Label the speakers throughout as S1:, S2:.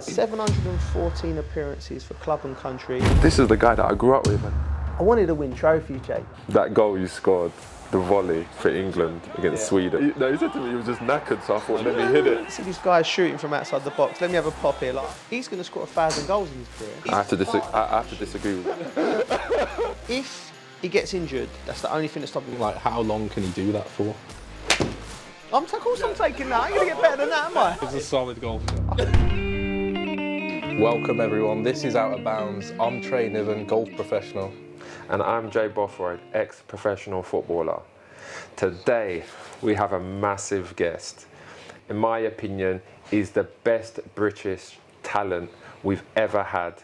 S1: 714 appearances for club and country.
S2: This is the guy that I grew up with.
S1: I wanted to win trophy, Jake.
S2: That goal you scored, the volley for England against Sweden. He said to me he was just knackered, so I thought, let me hit it.
S1: See this guy shooting from outside the box. Let me have a pop here. Like, he's going to score 1,000 goals in his career.
S2: I have to disagree with you.
S1: If he gets injured, that's the only thing that's stopping him.
S3: Like, how long can he do that for?
S1: Of course I'm taking that. I'm going to get better than that, am I?
S3: It's a solid goal. Welcome everyone, this is OuttaBoundz. I'm Trey Niven, golf professional.
S2: And I'm Jay Bothroyd, ex-professional footballer. Today, we have a massive guest. In my opinion, he's the best British talent we've ever had.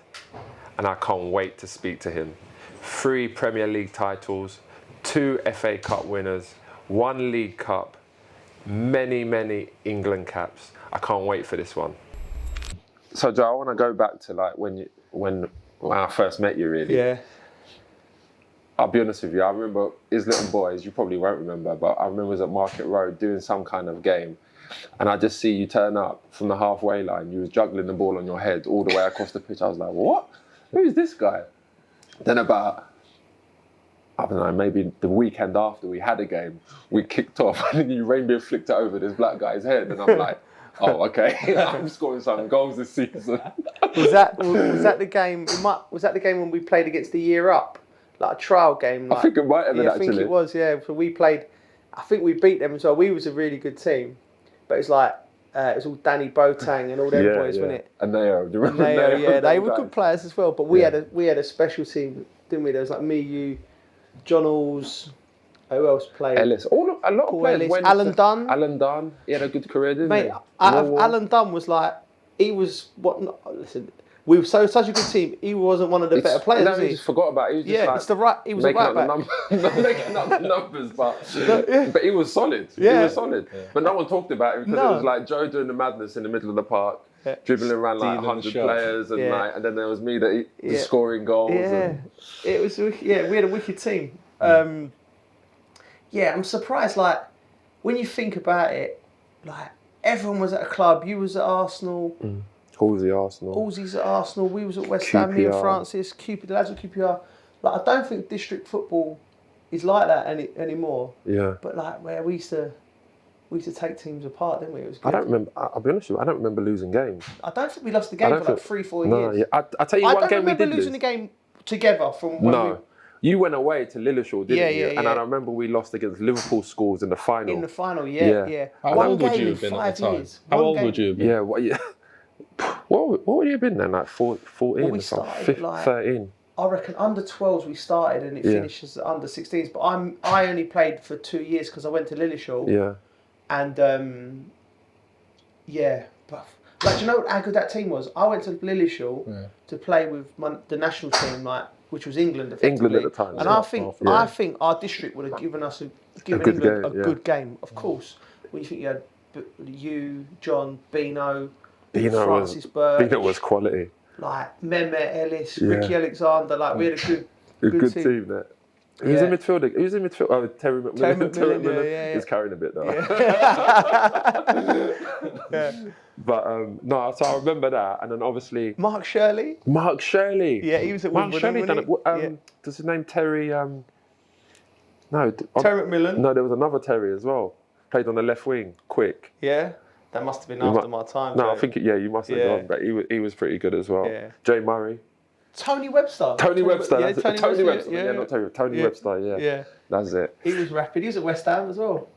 S2: And I can't wait to speak to him. 3 Premier League titles, 2 FA Cup winners, 1 League Cup, many England caps. I can't wait for this one. So Joe, I want to go back to like when I first met you, really.
S1: Yeah.
S2: I'll be honest with you, I remember as little boys, you probably won't remember, but I remember I was at Market Road doing some kind of game, and I just see you turn up from the halfway line. You was juggling the ball on your head all the way across the pitch. I was like, what? Who's this guy? Then about, I don't know, maybe the weekend after we had a game, we kicked off and then you rainbow flicked it over this black guy's head, and I'm like, oh, okay. I'm scoring some goals this season.
S1: Was that the game? Was that the game when we played against the Year Up, like a trial game? Like,
S2: I think it might have been actually.
S1: I think it was. Yeah. So we played. I think we beat them as well. We was a really good team, but it's like it was all Danny Boateng and all them boys, wasn't it?
S2: And Neo, do you remember?
S1: Neo, yeah, they were good players as well. But we had a special team, didn't we? There was like me, you, John Alls. Who else played?
S2: Ellis. A lot of
S1: Paul
S2: players
S1: Ellis.
S2: went.
S1: Alan Dunn.
S2: Alan Dunn. He had a good career, didn't
S1: Mate,
S2: he?
S1: Alan Dunn was like, he was listen, we were such a good team. He wasn't one of the better players.
S2: No, he just forgot about it. He was just
S1: he was a right back.
S2: Not making up the numbers, but he was solid.
S1: Yeah.
S2: He was solid. Yeah. But no one talked about him because it was like Joe doing the madness in the middle of the park, dribbling around like 100 players, and then there was me that was scoring goals.
S1: Yeah, it was. Yeah, we had a wicked team. Yeah, I'm surprised. Like when you think about it, like everyone was at a club. You was at Arsenal. Halsey's at Arsenal. We was at West Ham. Me and Francis, the lads at QPR. Like I don't think district football is like that anymore.
S2: Yeah.
S1: But like where we used to take teams apart, didn't we? It was good.
S2: I don't remember. I'll be honest with you. I don't remember losing games.
S1: I don't think we lost the game for like 3-4 years.
S2: Yeah. I tell you one game we did lose.
S1: I don't remember losing the game together from when
S2: You went away to Lilleshall, didn't you?
S1: Yeah.
S2: And I remember we lost against Liverpool Schools in the final.
S1: In the final, yeah.
S3: How old would you have been at the time? How old would you have been?
S2: Yeah, what would you have been then? Like 14
S1: well, we
S2: or something?
S1: started like
S2: 13?
S1: I reckon under 12s we started and it finished as under 16s. But I only played for 2 years because I went to Lilleshall.
S2: Yeah.
S1: And but like, do you know how good that team was? I went to Lilleshall to play with the national team, like, which was England, effectively.
S2: England at the time.
S1: And I think our district would have given us England a good game. Of course, when you think you had you, John, Bino Francis Burke.
S2: Bino was quality.
S1: Like Mehmet Ellis, Ricky Alexander. Like we had a good team there.
S2: Who's in midfield? Oh, Terry McMillan. Terry McMillan. He's carrying a bit though.
S1: Yeah.
S2: But no, so I remember that, and then obviously
S1: Mark Shirley.
S2: Yeah,
S1: he was at
S2: Mark
S1: Wimbledon.
S2: Shirley. Does his name Terry? No.
S1: Terry McMillan.
S2: No, there was another Terry as well. Played on the left wing, quick.
S1: Yeah, that must have been after my time.
S2: No, I think you must have gone, but he was pretty good as well.
S1: Yeah.
S2: Jay Murray.
S1: Tony Webster.
S2: Tony Webster.
S1: Yeah,
S2: Tony Webster. Yeah, not Terry. Tony Webster. Yeah.
S1: Yeah.
S2: That's it.
S1: He was rapid. He was at West Ham as well.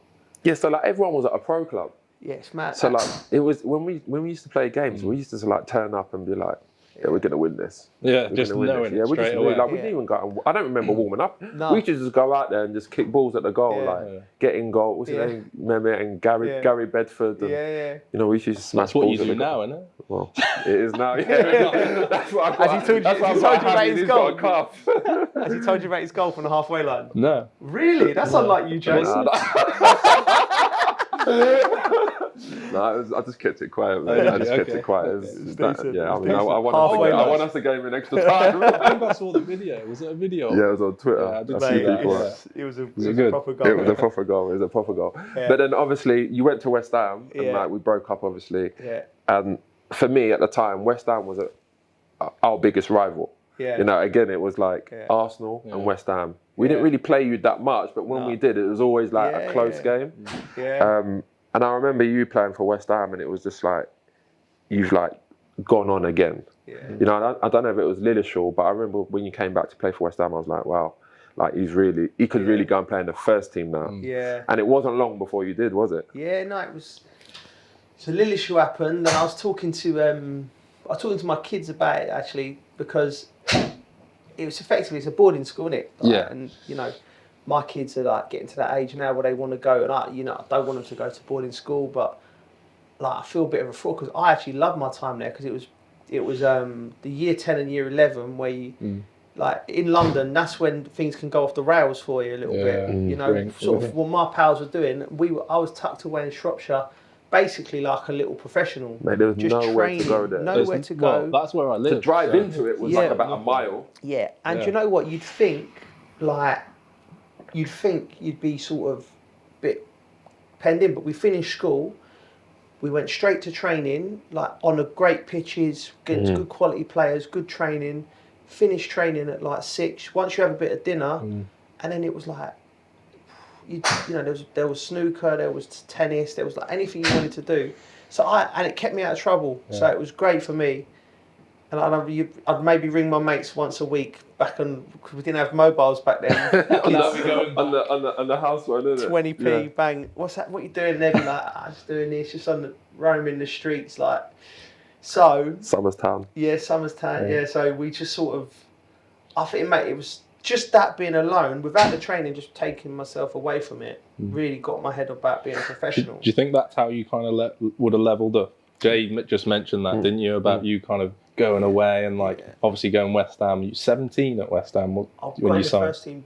S2: Yeah, so like everyone was at a pro club.
S1: Yeah, it's mad.
S2: So like it was when we used to play games, we used to like turn up and be like, yeah, we're gonna win this.
S3: Yeah, just knowing it straight away.
S2: Like we didn't even go. I don't remember warming up.
S1: No.
S2: We used to just go out there and just kick balls at the goal, get in goal. What's his name? Mehmet and Gary Bedford. And, you know, we used to smash
S3: That's what
S2: balls.
S3: you do now, isn't it?
S2: Well, it is now. Yeah. That's what I got.
S1: Has he told you about his goal?
S2: Has
S1: he told you about his goal from the halfway line?
S3: No.
S1: Really? That's unlike you, Jason.
S2: No, I just kept it quiet, man. I just kept it quiet. I want us to get him in extra time.
S3: I think I saw the video. Was it a video?
S2: Yeah, it was on Twitter.
S3: Yeah, I did see that.
S1: It was a proper goal.
S2: It was a proper goal. Yeah. But then obviously you went to West Ham and like we broke up obviously.
S1: Yeah.
S2: And for me at the time, West Ham was our biggest rival.
S1: Yeah.
S2: You know, again, it was like Arsenal and West Ham. We didn't really play you that much, but when we did, it was always like a close game.
S1: Yeah.
S2: And I remember you playing for West Ham, and it was just like, you've like gone on again.
S1: Yeah.
S2: You know, I don't know if it was Lillishall, but I remember when you came back to play for West Ham, I was like, wow, like he could really go and play in the first team now.
S1: Yeah.
S2: And it wasn't long before you did, was it?
S1: Yeah, no, it was. So Lillishall happened, and I was talking to my kids about it actually, because it was effectively, it's a boarding school, isn't it? Like, and you know, my kids are like getting to that age now where they want to go, and I don't want them to go to boarding school, but like I feel a bit of a fraud because I actually loved my time there, because it was the year 10 and year 11 where you like in London, that's when things can go off the rails for you a little bit. You know, sort of what my pals were doing. I was tucked away in Shropshire, basically like a little professional.
S2: Mate, there was
S1: just
S2: nowhere
S1: training,
S2: to go there.
S1: Nowhere to go.
S3: Well, that's where I live.
S2: To drive into it was like about a mile.
S1: Yeah, and you know what? You'd think you'd be sort of a bit penned in, but we finished school. We went straight to training, like on a great pitches, against good quality players, good training. Finished training at like 6. Once you have a bit of dinner, and then it was like, you know, there was snooker, there was tennis, there was like anything you wanted to do. So and it kept me out of trouble. Yeah. So it was great for me. And I'd maybe ring my mates once a week back on, because we didn't have mobiles back then.
S2: on the house one, isn't it?
S1: 20p, bang. What's that? What you doing? And they'd be like, I'm just doing this, just roaming the streets, like. So
S2: Somerstown.
S1: Yeah, Somerstown. Yeah. So we just sort of, I think, mate, it was just that being alone without the training, just taking myself away from it, really got my head about being a professional.
S3: Do you think that's how you kind of would have leveled up? Jay just mentioned that, didn't you, about you kind of going away and like obviously going West Ham. You 17 at West Ham when you signed.
S1: First team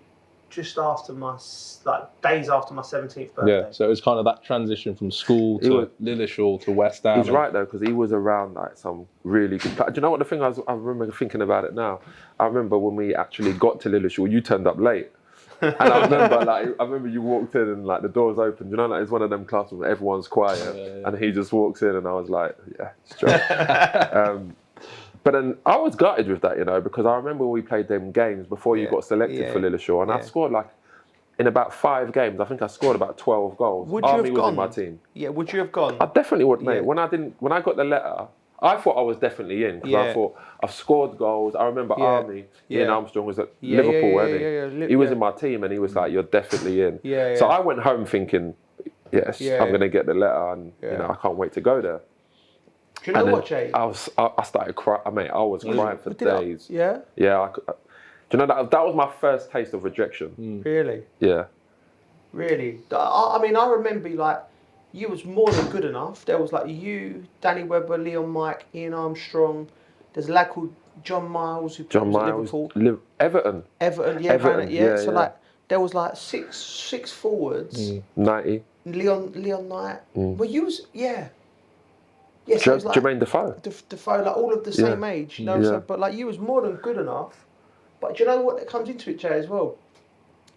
S1: just after days after my 17th birthday.
S3: Yeah, so it was kind of that transition from school to Lillishall to West Ham.
S2: He's right though, because he was around like some really good. Do you know what the thing I remember thinking about it now? I remember when we actually got to Lillishall, you turned up late. And I remember you walked in and like the doors opened. You know, like it's one of them classrooms where everyone's quiet, and he just walks in, and I was like, yeah, straight. But then I was gutted with that, you know, because I remember we played them games before you got selected for Lillishall, and I scored like in about 5 games. I think I scored about 12 goals.
S1: Would you have gone?
S2: Was in my team.
S1: Yeah, would you have gone?
S2: I definitely would, mate. When I got the letter, I thought I was definitely in, because I thought I've scored goals. I remember Army, Ian Armstrong was at Liverpool, wasn't he? He was in my team, and he was like, "You're definitely in." So I went home thinking, "Yes, I'm going to get the letter, and you know, I can't wait to go there."
S1: Do you know what, Jay?
S2: I started crying. I mean, I was crying for days.
S1: Yeah.
S2: Yeah. Do you know that was my first taste of rejection?
S1: Really?
S2: Yeah.
S1: Really? I mean, I remember like. You was more than good enough. There was like you, Danny Webber, Leon Mike, Ian Armstrong. There's a lad called John Miles who plays at Liverpool.
S2: Everton.
S1: Yeah. So like there was like six forwards.
S2: 90.
S1: Leon Knight. Well, you was Yeah, so it was like
S2: Jermaine Defoe.
S1: Defoe, like all of the same age. You know. So, but like you was more than good enough. But do you know what comes into it, Jay, as well?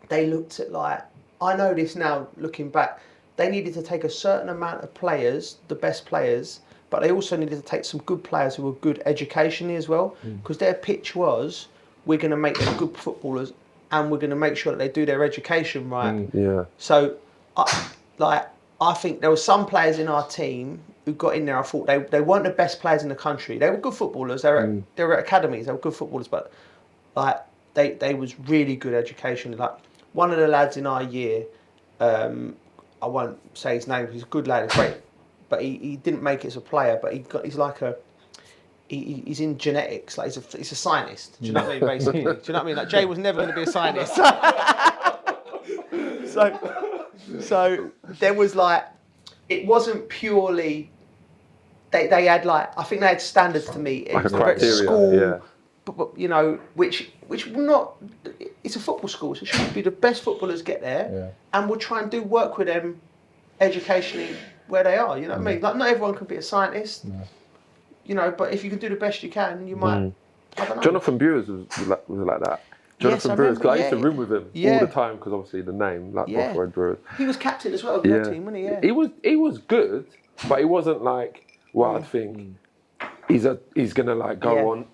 S1: They looked at like, I know this now looking back. They needed to take a certain amount of players, the best players, but they also needed to take some good players who were good educationally as well, because their pitch was, we're going to make them good footballers, and we're going to make sure that they do their education right. So, I think there were some players in our team who got in there. I thought they weren't the best players in the country. They were good footballers. They were at academies. They were good footballers, but like they was really good education. Like one of the lads in our year. I won't say his name because he's a good lad, great, but he didn't make it as a player. But he's in genetics, like he's a scientist. Do you know what I mean? Basically, do you know what I mean? Like Jay was never going to be a scientist. so there was like, it wasn't purely. They had like, I think they had standards to meet.
S2: Like a criteria,
S1: school, but you know, which not. It's a football school, so it should be the best footballers get there, and we'll try and do work with them educationally where they are. You know what I mean? Like not everyone can be a scientist, you know, but if you can do the best you can, you might. I don't know.
S2: Jonathan Brewers was like that. Jonathan Brewers, because I used to room with him all the time, because obviously the name, like Bothroyd Brewers.
S1: He was captain as well of the team, wasn't he? Yeah.
S2: He was good, but he wasn't like what I'd think. he's gonna like go on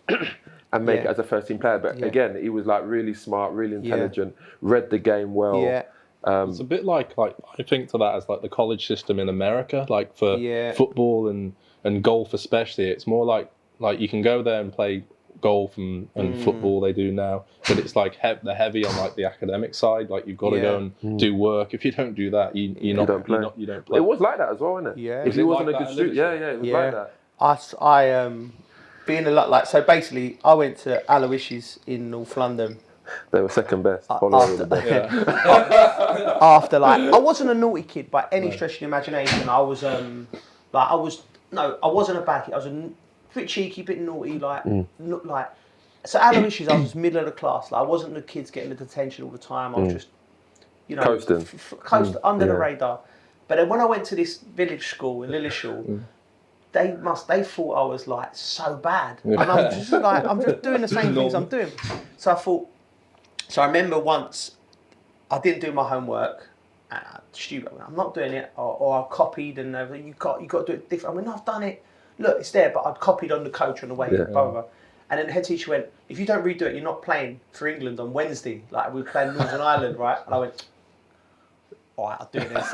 S2: and make it as a first team player. But again, he was like really smart, really intelligent, read the game well.
S1: Yeah.
S3: It's a bit like I think to that as like the college system in America, like for football and golf especially. It's more like you can go there and play golf and football they do now, but it's like they're heavy on like the academic side. Like you've got to go and do work. If you don't do that, you don't play.
S2: It was like that as well, wasn't it?
S1: Yeah.
S2: If he wasn't a good student, it was like that.
S1: I being a lot like so. Basically, I went to Aloysius in North London.
S2: They were second best.
S1: After like, I wasn't a naughty kid by any stretch of the imagination. I was I wasn't a bad kid. I was a bit cheeky, bit naughty, So Aloysius, I was middle of the class. Like I wasn't the kids getting the detention all the time. I was just,
S2: coasting,
S1: under the radar. But then when I went to this village school in Lillishall, they thought I was like so bad, and I'm just doing the same things I'm doing. So I thought. So I remember once I didn't do my homework. Stupid. I'm not doing it, or I copied and you got to do it different. I went, no, I've done it. Look, it's there, but I'd copied on the coach on the way. Blah, blah, blah. And then the head teacher went, if you don't redo it, you're not playing for England on Wednesday. Like we were playing Northern Ireland, right? And I went, all right, I'll do this.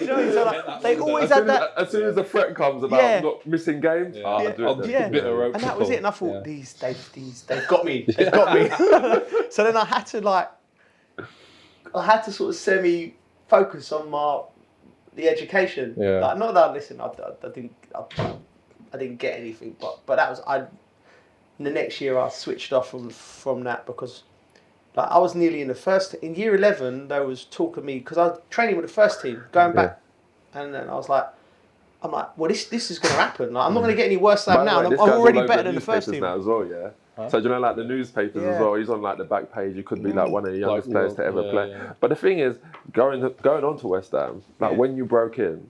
S1: You know, so like, they always had that.
S2: As soon as the threat comes about not missing games, I'll do it.
S1: And that was it. And I thought, they've got me. They've got me. So then I had to sort of semi-focus on the education.
S2: Yeah.
S1: Like, not that I listened. I didn't get anything, but that was the next year I switched off from that because. Like I was nearly in in year 11, there was talk of me, because I was training with the first team, going back, and then I'm like, well, this is going to happen. Like, I'm not going to get any worse than now. I'm already better than the first team.
S2: Now as well, So do you know, like the newspapers as well? He's on like the back page. He could be like one of the youngest players to ever play. Yeah. But the thing is, going on to West Ham, like when you broke in,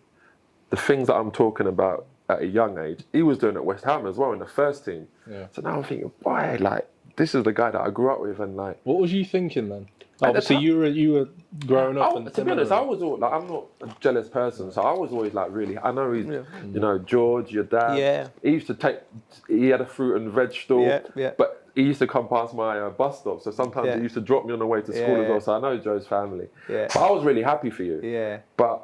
S2: the things that I'm talking about at a young age, he was doing at West Ham as well in the first team. Yeah. So now I'm thinking, why, like. This is the guy that I grew up with, and like.
S3: What was you thinking then? Obviously, you were growing up.
S2: To be honest, I was all like, I'm not a jealous person, so I was always like really. I know he's, George, your dad.
S1: Yeah.
S2: He used to he had a fruit and veg stall. But he used to come past my bus stop, so sometimes he used to drop me on the way to school as well. So I know Joe's family. Yeah. But I was really happy for you.
S1: Yeah.
S2: But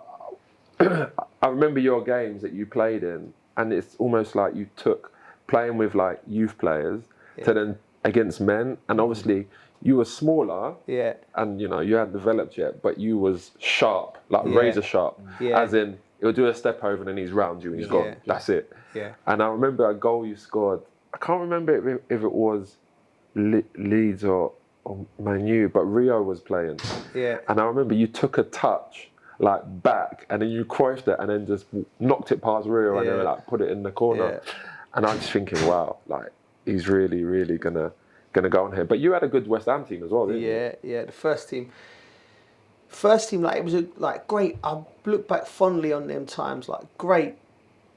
S2: I remember your games that you played in, and it's almost like you took playing with like youth players to then. Against men, and obviously you were smaller, and you hadn't developed yet, but you was sharp, like razor sharp, as in he'll do a step over and then he's round you and he's gone. That's it. Yeah. And I remember a goal you scored. I can't remember if it was Leeds or Man U, but Rio was playing. Yeah. And I remember you took a touch like back, and then you crushed it, and then just knocked it past Rio, and then like put it in the corner. Yeah. And I'm just thinking, wow, like. He's really, really gonna go on here. But you had a good West Ham team as well, didn't you?
S1: Yeah. The first team, like it was great. I look back fondly on them times, like great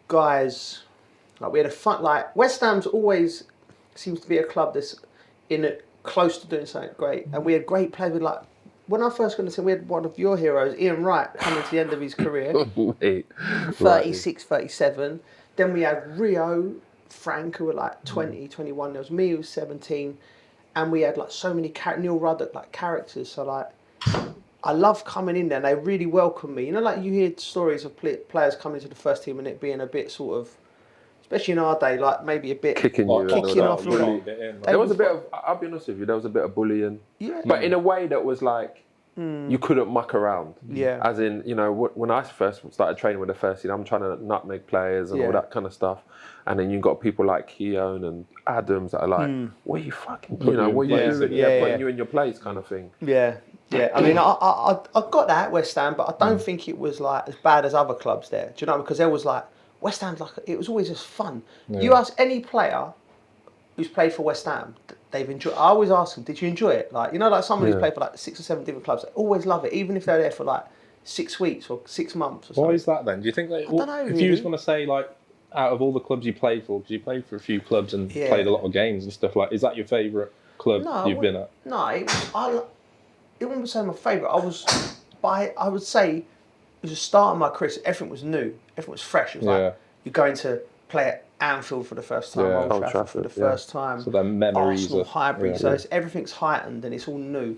S1: guys. Like we had a fun. Like West Ham's always seems to be a club that's close to doing something great, and we had great players. With like when I first got into it, we had one of your heroes, Ian Wright, coming to the end of his career, 36, 37. Then we had Rio. Frank, who were like 20, 21. There was me, who was 17. And we had like so many, Neil Ruddock, like characters. So like, I love coming in there and they really welcome me. You know, like you hear stories of players coming to the first team and it being a bit sort of, especially in our day, like maybe a bit
S2: kicking off. There was a bit of, I'll be honest with you, there was a bit of bullying. Yeah. But in a way that was like, you couldn't muck around. Yeah. As in, when I first started training with the first team, I'm trying to nutmeg players and all that kind of stuff. And then you've got people like Keown and Adams that are like, what are you fucking doing? What are you doing? Putting you in your place kind of thing. Yeah.
S1: Yeah. I mean, I got that at West Ham, but I don't think it was like as bad as other clubs there. Do you know? Because there was like, West Ham's like, it was always just fun. Yeah. You ask any player who's played for West Ham, they've enjoyed. I always ask them, did you enjoy it? Like, like someone who's played for like 6 or 7 different clubs, they always love it, even if they're there for like 6 weeks or 6 months or something.
S3: Why is that then? Do you think I don't know, if you just want to say like, out of all the clubs you played for, because you played for a few clubs and played a lot of games and stuff, like, is that your favourite club you've been at?
S1: No, it wouldn't say my favourite. I would say it was the start of my career, so everything was new, everything was fresh. It was like, you're going to play at Anfield for the first time, Old Trafford for the first time.
S3: So the memories
S1: Arsenal hybrid. So everything's heightened and it's all new.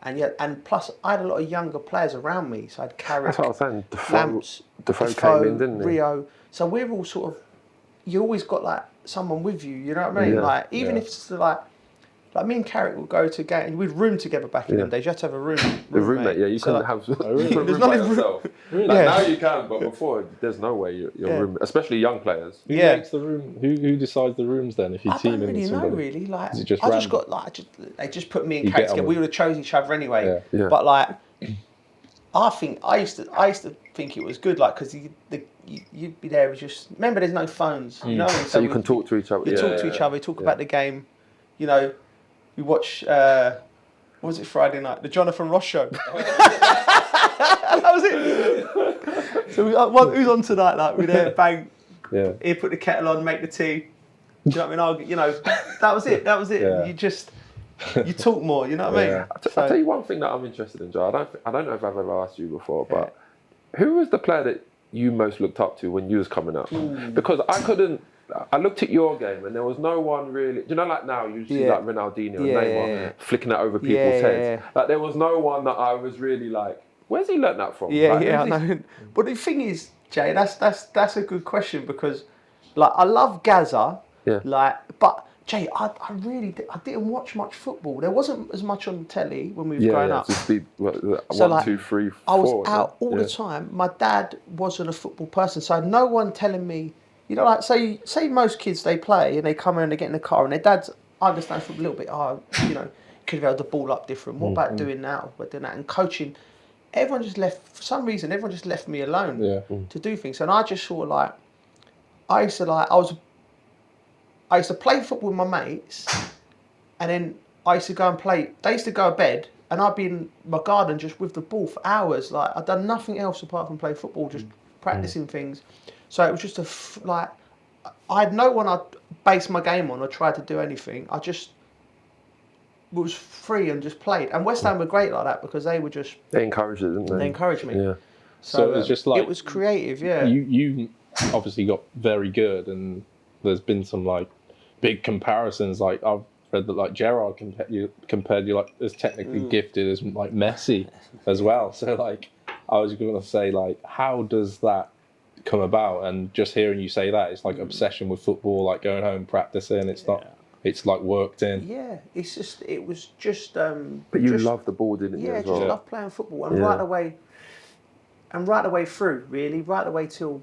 S1: And plus, I had a lot of younger players around me. So I had Carrick,
S2: that's what I was saying.
S1: Defoe
S2: came in, didn't he?
S1: Rio. So we're all sort of, you always got like someone with you, you know what I mean? Like, even if it's like me and Carrick would go to a game, we'd room together back in them days. You had to have a room.
S2: The roommate, you couldn't have a room by yourself. Like, now you can, but before, there's no way you're room, especially young players.
S3: Who makes the room? Who decides the rooms then? If you team in with somebody?
S1: I don't really know, really. Like,
S3: I
S1: just got like, they just put me and Carrick together. We would have chose each other anyway.
S2: Yeah.
S1: But like, I think I used to think it was good, like, because you'd be there. Just remember, there's no phones. You know,
S2: so you can talk to each other.
S1: You talk to each other. You talk about the game. You know, we watch. What was it, Friday night? The Jonathan Ross show. That was it. So who's on tonight? Like, we're there, bang.
S3: Yeah.
S1: He put the kettle on, make the tea. Do you know what I mean? You know, that was it. That was it.
S3: Yeah.
S1: You talk more. You know what I mean?
S2: I'll tell you one thing that I'm interested in, Joe. I don't know if I've ever asked you before, but who was the player that you most looked up to when you was coming up? Because I looked at your game and there was no one really. You know, like now you see like Ronaldinho and Neymar flicking it over people's heads. Like there was no one that I was really like, where's he learnt that from?
S1: I know. But the thing is, Jay, that's a good question because, like, I love Gaza.
S2: Yeah.
S1: Like, but Jay, I didn't watch much football. There wasn't as much on the telly when we was growing up.
S2: Just be
S1: So,
S2: 1, 2, 3, 4.
S1: I was out all the time. My dad wasn't a football person, so I had no one telling me. You know, like say most kids, they play and they come in and they get in the car and their dads understand football a little bit. You know, could have held the ball up different. What about doing now? But doing that and coaching, everyone just left. For some reason, everyone just left me alone to do things. And I just sort of like, I used to play football with my mates, and then I used to go and play. They used to go to bed, and I'd be in my garden just with the ball for hours. Like, I'd done nothing else apart from play football, just practicing things. So it was just I had no one I'd base my game on or try to do anything. I just was free and just played. And West Ham were great like that because they
S2: encouraged it, didn't they?
S1: They encouraged me.
S2: Yeah.
S3: So it was just like...
S1: It was creative, yeah.
S3: You obviously got very good, and there's been some like big comparisons. Like I've read that like Gerrard compared you like as technically gifted as like Messi as well. So like I was going to say, like, how does that come about? And just hearing you say that, it's like obsession with football, like going home practicing. It's not. It's like worked in. Yeah,
S1: it was just.
S2: But you loved the ball, didn't you?
S1: Yeah,
S2: as well?
S1: just loved playing football, and right away through, really, right away till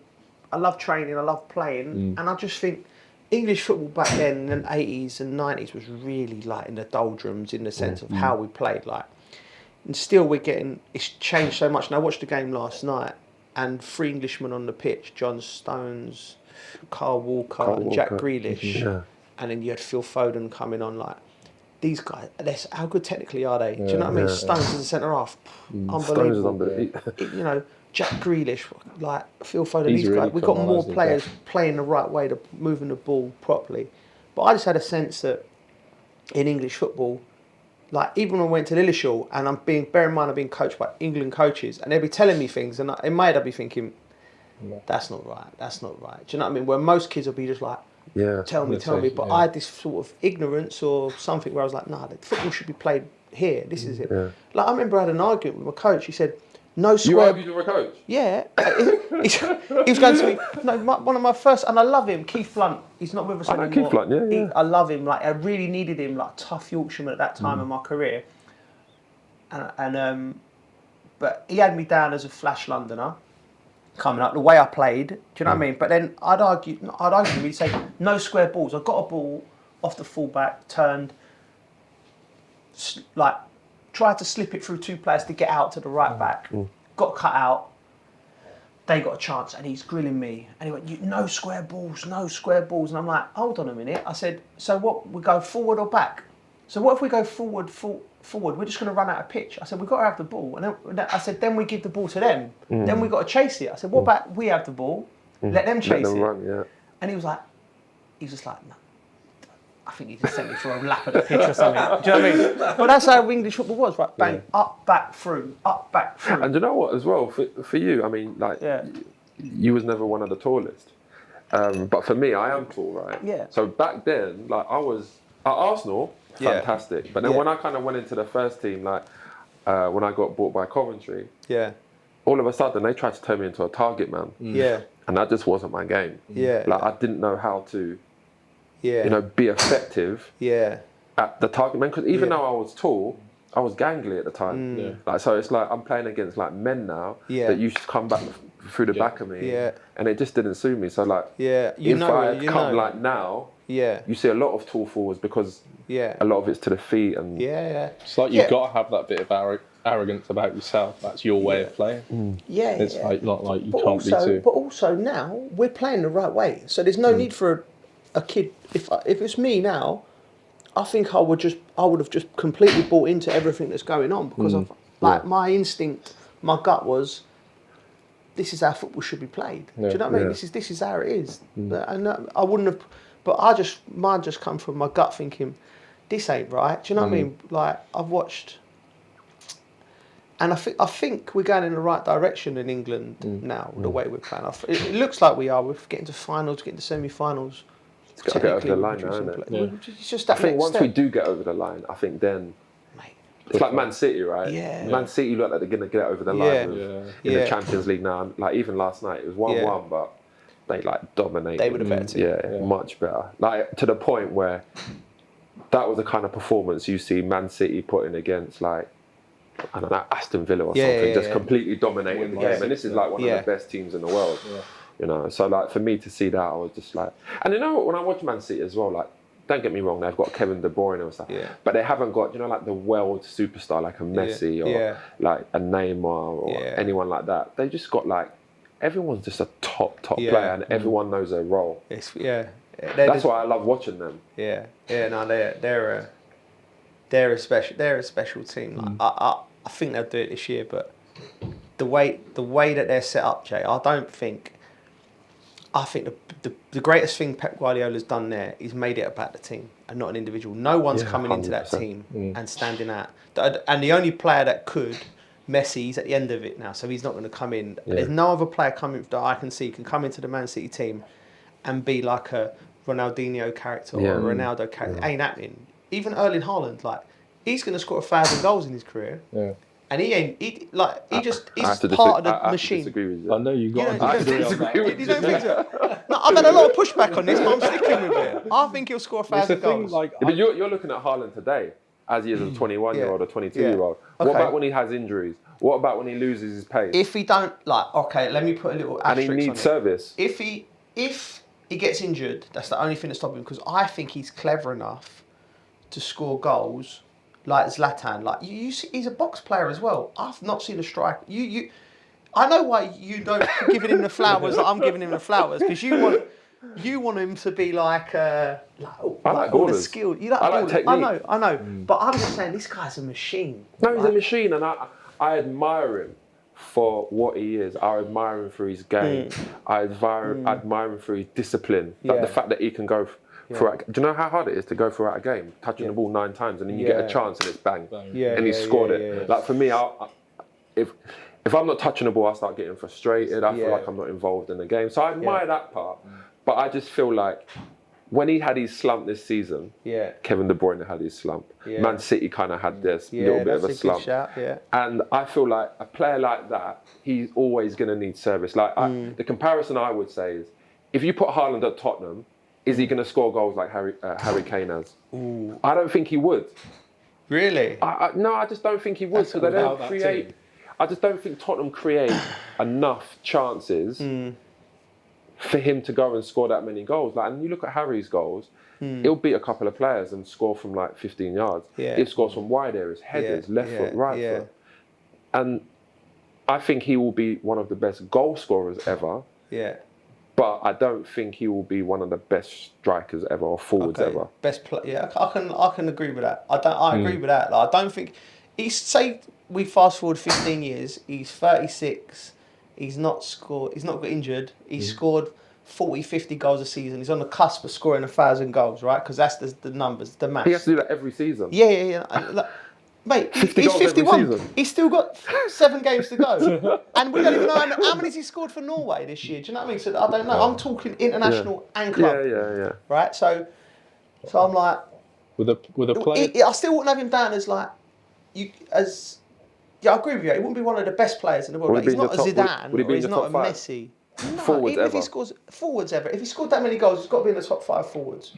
S1: I loved training, I loved playing, and I just think English football back then in the 80s and 90s was really like in the doldrums in the sense of how we played, like, and still it's changed so much. And I watched the game last night, and 3 Englishmen on the pitch: John Stones, Carl Walker, and Jack Grealish. Yeah. And then you had Phil Foden coming on. Like, these guys, how good technically are they? Do you know what I mean? Stones as a centre half, unbelievable. You know, Jack Grealish, like Phil Foden. These really guys, we've got more players playing the right way, to moving the ball properly. But I just had a sense that in English football, like, even when I went to Lilleshall, and bear in mind I'm being coached by England coaches, and they'd be telling me things, and in my head I'd be thinking, that's not right. Do you know what I mean? Where most kids will be just like, tell me. But I had this sort of ignorance or something where I was like, nah, football should be played here. This is it. Yeah. Like, I remember I had an argument with my coach. He said, no square...
S2: You argued with a coach?
S1: Yeah. He was going to me, one of my first... And I love him, Keith Blunt. He's not with us anymore.
S2: Keith Blunt, yeah.
S1: I love him. Like, I really needed him, like, tough Yorkshireman at that time in my career. But he had me down as a flash Londoner. Coming up, the way I played, do you know what I mean? But then I'd argue with him, he'd say, no square balls. I got a ball off the fullback, turned, like, tried to slip it through 2 players to get out to the right back, got cut out, they got a chance, and he's grilling me. And he went, no square balls. And I'm like, hold on a minute. I said, so what, we go forward or back? So what if we go forward, we're just going to run out of pitch. I said, we've got to have the ball. And then I said, then we give the ball to them. Then we've got to chase it. I said, what about we have the ball, let them chase it?
S2: Run, yeah.
S1: And he was just like, no. I think he just sent me for a lap of the pitch or something. Do you know what I mean? But that's how English football was, right? Bang, up, back, through.
S2: And you know what, as well, for you, I mean, like, you was never one of the tallest. But for me, I am tall, right?
S1: Yeah.
S2: So back then, like I was at Arsenal, fantastic. But then when I kind of went into the first team, like when I got bought by Coventry, all of a sudden they tried to turn me into a target man.
S1: Yeah.
S2: And that just wasn't my game.
S1: Yeah.
S2: Like I didn't know how to, you know, be effective. At the target man, because even though I was tall, I was gangly at the time. Like so, it's like I'm playing against like men now that used to come back through the back of me, and it just didn't suit me. So like, if I had come like now, you see a lot of tall forwards because a lot of it's to the feet and
S3: it's like you've got to have that bit of arrogance about yourself. That's your way of playing. It's like not like you can't be too.
S1: But also now we're playing the right way, so there's no need for a kid. If it's me now, I think I would have just completely bought into everything that's going on because of like my instinct, my gut was, this is how football should be played. Do you know what I mean? This is how it is, and I wouldn't have, but mine just come from my gut thinking, this ain't right. Do you know what I mean? Like I've watched, and I think we're going in the right direction in England now. The way we're playing, it looks like we are. We're getting to finals, getting to semi-finals.
S2: It's got to get over the line now, isn't it?
S1: It's just that
S2: I think once
S1: step.
S2: we do get over the line, I think then it's like Man City, right? Man City look like they're going to get over the line in the Champions League now. Like even last night, it was 1-1, but they like dominated.
S1: They were the better team.
S2: Much better. Like to the point where that was the kind of performance you see Man City putting against like, I don't know, Aston Villa or something, just completely dominating the game. And this is like one of the best teams in the world. You know, so like for me to see that, I was just like, and you know, when I watch Man City as well, like, don't get me wrong, they've got Kevin De Bruyne and stuff, but they haven't got, you know, like the world superstar like a Messi or like a Neymar or anyone like that. They just got like, everyone's just a top player and everyone knows their role.
S1: That's
S2: why I love watching them.
S1: No, they're a special team. Like, I think they'll do it this year, but the way that they're set up, Jay, I think the greatest thing Pep Guardiola's done there is made it about the team and not an individual. No one's coming 100%. Into that team and standing out. And the only player that could, Messi's at the end of it now, so he's not going to come in. There's no other player coming that I can see can come into the Man City team and be like a Ronaldinho character or a Ronaldo character. Ain't happening. Even Erling Haaland, like he's going to score 1,000 goals in his career. And he's just part of the machine.
S2: Disagree with you.
S3: I know you got to disagree on that.
S1: You don't think so? No, I've had a lot of pushback on this, but I'm sticking with it. I think he'll score 1,000 goals.
S2: But you're looking at Haaland today as he is a 21-year-old or 22-year-old. What about when he has injuries? What about when he loses his pace?
S1: If he don't, let me put a little asterisk on it.
S2: And he needs service.
S1: If he gets injured, that's the only thing that stops him, because I think he's clever enough to score goals like Zlatan. Like you see, he's a box player as well. I've not seen a striker. I know why you don't giving him the flowers that I'm giving him the flowers, because you want him to be like
S2: I like
S1: all the skill. You like
S2: I like technique.
S1: I know. But I'm just saying, this guy's a machine.
S2: No, he's a machine, and I admire him for what he is. I admire him for his game. I admire him for his discipline. Like the fact that he can go throughout. Do you know how hard it is to go throughout a game, touching the ball 9 times, and then you get a chance and it's bang, and he scored it. Like for me, if I'm not touching the ball, I start getting frustrated. I feel like I'm not involved in the game. So I admire that part, but I just feel like when he had his slump this season, Kevin De Bruyne had his slump. Man City kind of had this little bit of a slump. And I feel like a player like that, he's always going to need service. Like the comparison I would say is, if you put Haaland at Tottenham, is he going to score goals like Harry Kane has? Ooh. I don't think he would.
S1: Really?
S2: No, I just don't think he would, because they don't create. I just don't think Tottenham create enough chances for him to go and score that many goals. Like, and you look at Harry's goals, he'll beat a couple of players and score from like 15 yards. He scores from wide areas, headers, left foot, right foot. And I think he will be one of the best goal scorers ever. But I don't think he will be one of the best strikers ever or forwards ever.
S1: Best player. I can agree with that. I agree with that. Like, I don't think say we fast forward 15 years. He's 36. He's not scored. He's not got injured. He's scored 40, 50 goals a season. He's on the cusp of scoring 1,000 goals, right? Because that's the numbers, the maths.
S2: He has to do that every season.
S1: Yeah. Mate,
S2: 50
S1: he's
S2: goals every
S1: 51.
S2: season.
S1: He's still got 7 games to go. And we don't even know how many has he scored for Norway this year. Do you know what I mean? So I don't know. I'm talking international and club.
S2: Yeah.
S1: Right? So I'm like...
S3: With a player...
S1: I still wouldn't have him down as like... Yeah, I agree with you. He wouldn't be one of the best players in the world. Like, he's not a Zidane or he's not a Messi.
S2: Forwards
S1: even
S2: ever.
S1: If he scores forwards ever. If he scored that many goals, he's got to be in the top 5 forwards.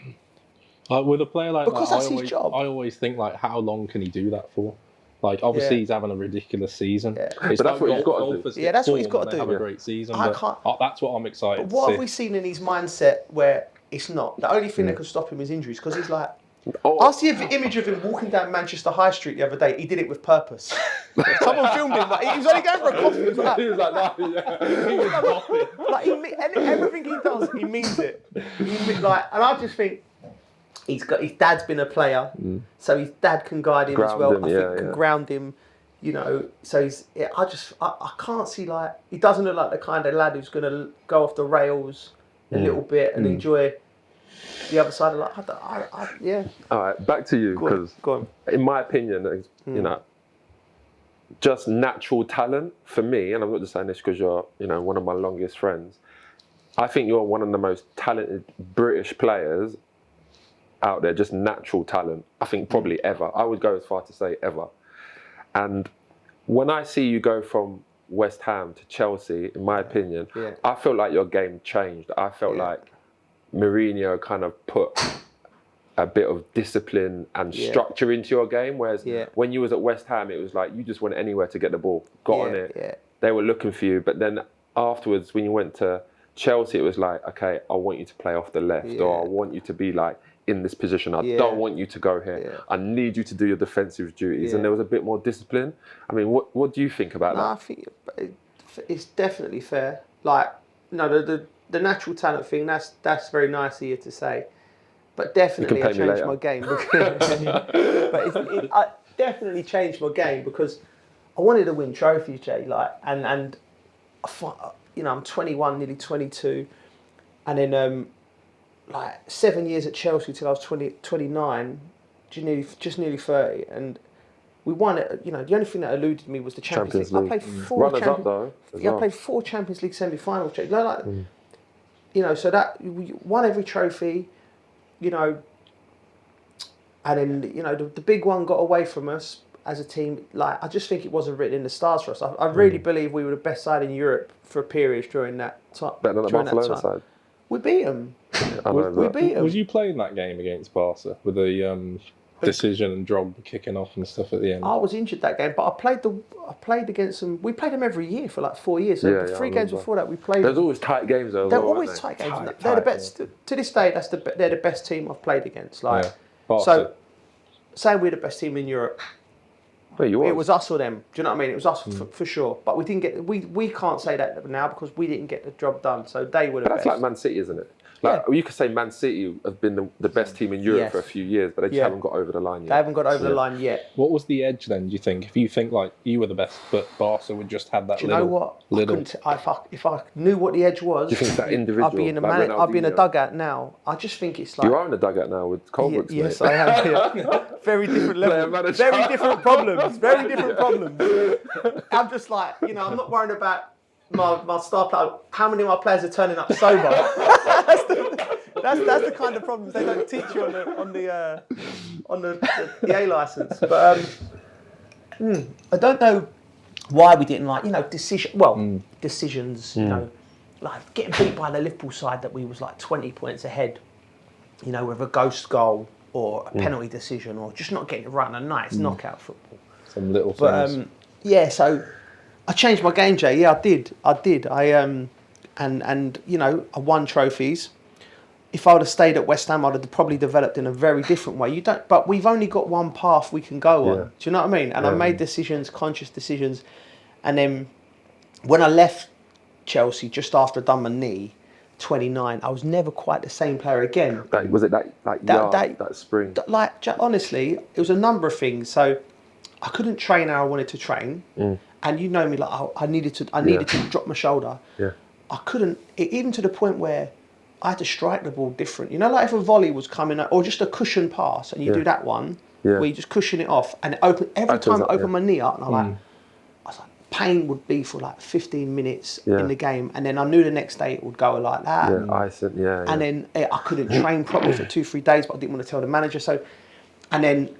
S3: With a player like
S1: because
S3: that,
S1: that's his job.
S3: I always think like, how long can he do that for? Like, obviously he's having a ridiculous season.
S2: Yeah. But that's what he's got to do.
S1: Yeah, that's what he's got to do.
S3: Have a great season. That's what I'm excited.
S1: But what have we seen in his mindset where it's not? The only thing that can stop him is injuries because he's like. I see the image of him walking down Manchester High Street the other day. He did it with purpose. Someone filmed him. Like, he was only going for a coffee. He was like,
S3: he was
S1: like everything he does, he means it. And I just think his dad's been a player, so his dad can guide him as well. Can ground him. You know, so I can't see like he doesn't look like the kind of lad who's going to go off the rails a little bit and enjoy. The other side of like, yeah.
S2: All right, back to you, because in my opinion, you know, just natural talent for me, and I'm not just saying this because you're, you know, one of my longest friends. I think you're one of the most talented British players out there, just natural talent. I think probably ever. I would go as far to say ever. And when I see you go from West Ham to Chelsea, in my opinion, I feel like your game changed. I felt like Mourinho kind of put a bit of discipline and structure into your game, whereas when you was at West Ham, it was like you just went anywhere to get the ball, got on it. They were looking for you, but then afterwards, when you went to Chelsea, it was like, okay, I want you to play off the left, or I want you to be like in this position. I don't want you to go here. I need you to do your defensive duties, and there was a bit more discipline. I mean, what do you think about that?
S1: I think it's definitely fair. Like, the natural talent thing, that's very nice of you to say. But definitely I changed my game. I definitely changed my game because I wanted to win trophies, Jay. Like, and I'm 21, nearly 22. And then, 7 years at Chelsea till I was 29, just nearly 30. And we won it. You know, the only thing that eluded me was the Champions League. I played 4 I played 4 Champions League semi-finals. So that we won every trophy, and then the big one got away from us as a team. Like, I just think it wasn't written in the stars for us. I really believe we were the best side in Europe for a period during that time.
S2: Better than the Barcelona side.
S1: We beat them. We beat them.
S3: Was you playing that game against Barca with the decision and Drogba kicking off and stuff at the end?
S1: I was injured that game, but I played against them. We played them every year for like 4 years. So the 3 games before that, we played.
S2: There's always tight games though.
S1: They're always tight games. They're the best to this day. They're the best team I've played against. So saying we're the best team in Europe. It was us or them. Do you know what I mean? It was us for sure. But we didn't get. We can't say that now because we didn't get the job done. So they were the best.
S2: That's like Man City, isn't it? Like, you could say Man City have been the best team in Europe for a few years, but they just haven't got over the line yet.
S1: They haven't got over the line yet.
S3: What was the edge then, do you think? If you think like you were the best, but Barca would just have that
S1: do you know what? If I knew what the edge was,
S2: do you think it's that individual?
S1: I'd be in a dugout now. I just think it's like...
S2: You are in a dugout now with Colbrooks, mate.
S1: Yes, I am. Very different level. Very different problems. Very different problems. I'm just like, I'm not worrying about my star player. How many of my players are turning up sober? That's the kind of problems they don't teach you on the A license. But I don't know why we didn't decisions. Like getting beat by the Liverpool side that we was like 20 points ahead. With a ghost goal or a penalty decision or just not getting it right on a nice knockout football.
S3: Some little things.
S1: So I changed my game, Jay. Yeah, I did. I I won trophies. If I would have stayed at West Ham, I'd have probably developed in a very different way. But we've only got one path we can go on. Do you know what I mean? And I made conscious decisions. And then when I left Chelsea, just after I'd done my knee, 29, I was never quite the same player again.
S2: Was it that spring?
S1: Honestly, it was a number of things. So I couldn't train how I wanted to train. And you know me, like I needed to drop my shoulder. I couldn't, even to the point where I had to strike the ball different. You know, like if a volley was coming up, or just a cushion pass, and you do that one, where you just cushion it off, and every time I open my knee up, and I was like, pain would be for like 15 minutes in the game, and then I knew the next day it would go like that. And then I couldn't train properly for 2-3 days, but I didn't want to tell the manager. So, and then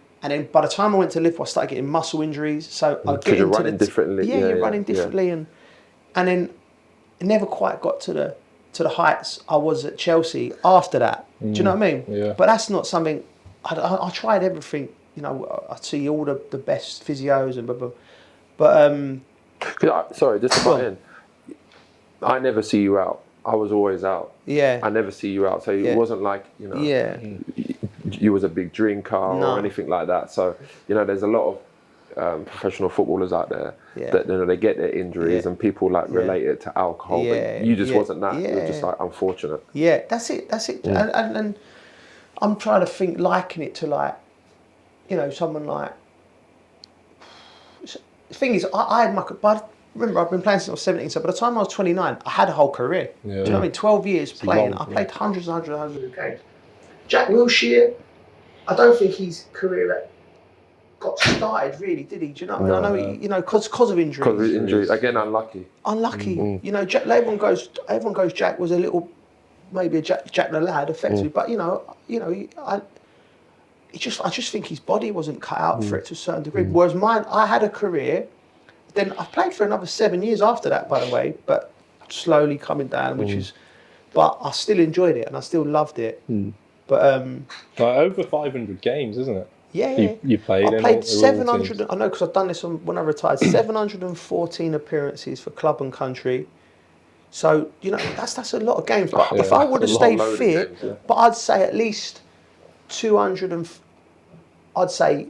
S1: by the time I went to Liverpool, I started getting muscle injuries. So I get into
S2: running differently.
S1: You're running differently, and then it never quite got to the heights I was at Chelsea after that. Do you know what I mean?
S3: Yeah.
S1: But that's not something. I tried everything. You know, I see all the best physios and blah blah. But
S2: sorry, just to butt in. I never see you out. I was always out.
S1: Yeah.
S2: I never see you out. So it wasn't like, you know, you was a big drinker or anything like that. So, you know, there's a lot of professional footballers out there that, you know, they get their injuries and people like relate it to alcohol. But you just wasn't that. You were just like unfortunate.
S1: Yeah, that's it. And I'm trying to think, liken it to like, you know, someone like. The thing is, I had my. But remember, I've been playing since I was 17. So by the time I was 29, I had a whole career. Do you know what I mean? 12 years playing. I played hundreds of games. Jack Wilshere, I don't think his career got started really, did he? Do you know what I mean? I know he, you know, because of injuries.
S2: Because of injuries, again, unlucky.
S1: You know, everyone goes. Jack was a little, maybe a Jack the lad, effectively, but I just think his body wasn't cut out for it to a certain degree. Whereas mine, I had a career. Then I played for another 7 years after that, by the way, but slowly coming down, but I still enjoyed it and I still loved it. But
S3: like over 500 games, isn't it?
S1: Yeah,
S3: you played.
S1: I played 700. I know because I've done this when I retired. 714 appearances for club and country. So you know that's a lot of games. But if I would have stayed fit, but I'd say at least 200 and I'd say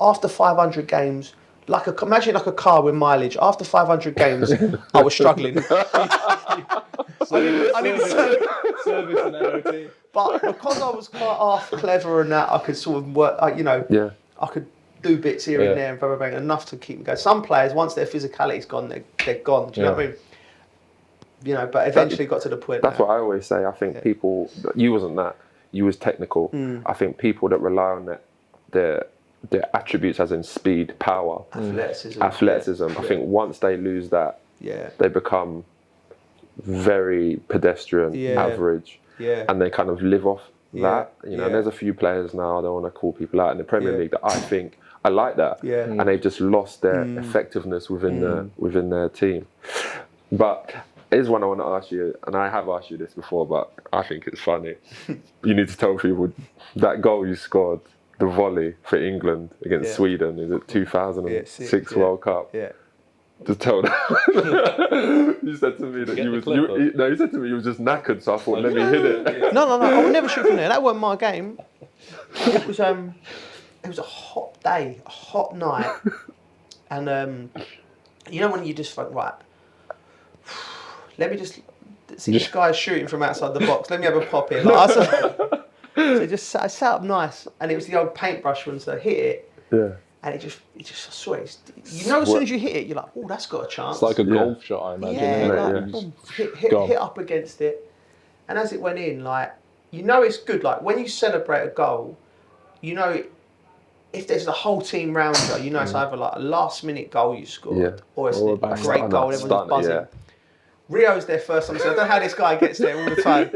S1: after 500 games, imagine like a car with mileage. After 500 games, I was struggling. I didn't
S3: service and MOT.
S1: But because I was quite half clever and that, I could sort of work. I could do bits here and there and blah, blah, blah, enough to keep me going. Some players, once their physicality's gone, they're gone. Do you know what I mean? You know, but eventually got to the point.
S2: That's what I always say. I think people, you wasn't that. You was technical. I think people that rely on that, their attributes as in speed, power, athleticism. I think once they lose that, they become very pedestrian, average, and they kind of live off that. You know, and there's a few players now, I don't want to call people out in the Premier League, that I think I like that, and they've just lost their effectiveness within their team. But here's one I want to ask you, and I have asked you this before, but I think it's funny. You need to tell people that goal you scored, the volley for England against Sweden, is it 2006 World Cup? Yeah. Just tell them. You said to me that you said to me you was just knackered, so I thought, let me hit it.
S1: No, I would never shoot from there. That wasn't my game. It was a hot day, a hot night, and you know when you just think, right, let me just see this guy's shooting from outside the box. Let me have a pop in. So I sat up nice, and it was the old paintbrush one, so I hit it. Yeah. And it just, I swear, as soon as you hit it, you're like, oh, that's got a chance.
S3: It's like a golf shot, I imagine.
S1: Boom, hit up against it. And as it went in, like, you know it's good. Like, when you celebrate a goal, you know, if there's the whole team round you, you know it's either like a last-minute goal you scored, or it's a great goal, everyone's buzzing. Yeah. Rio's there first time, so I don't know how this guy gets there all the time.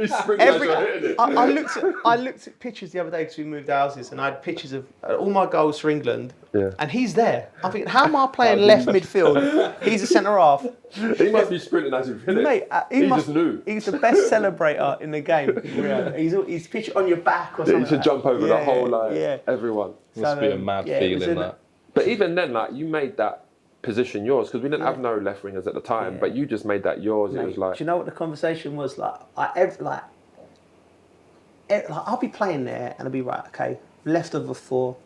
S1: I looked at pictures the other day because we moved houses, and I had pictures of all my goals for England, and he's there. I'm thinking, how am I playing left midfield? He's a centre half.
S2: He must be sprinting as you've hit it.
S1: Mate, he just knew. He's the best celebrator in the game. He's pictured on your back or something.
S2: You should jump over the whole line. Everyone.
S3: Must be a mad feeling that.
S2: But even then, like, you made that position yours, because we didn't have no left wingers at the time, but you just made that yours. Mate, it was like,
S1: do you know what the conversation was like? I'll be playing there and I'll be right, okay, left of the four,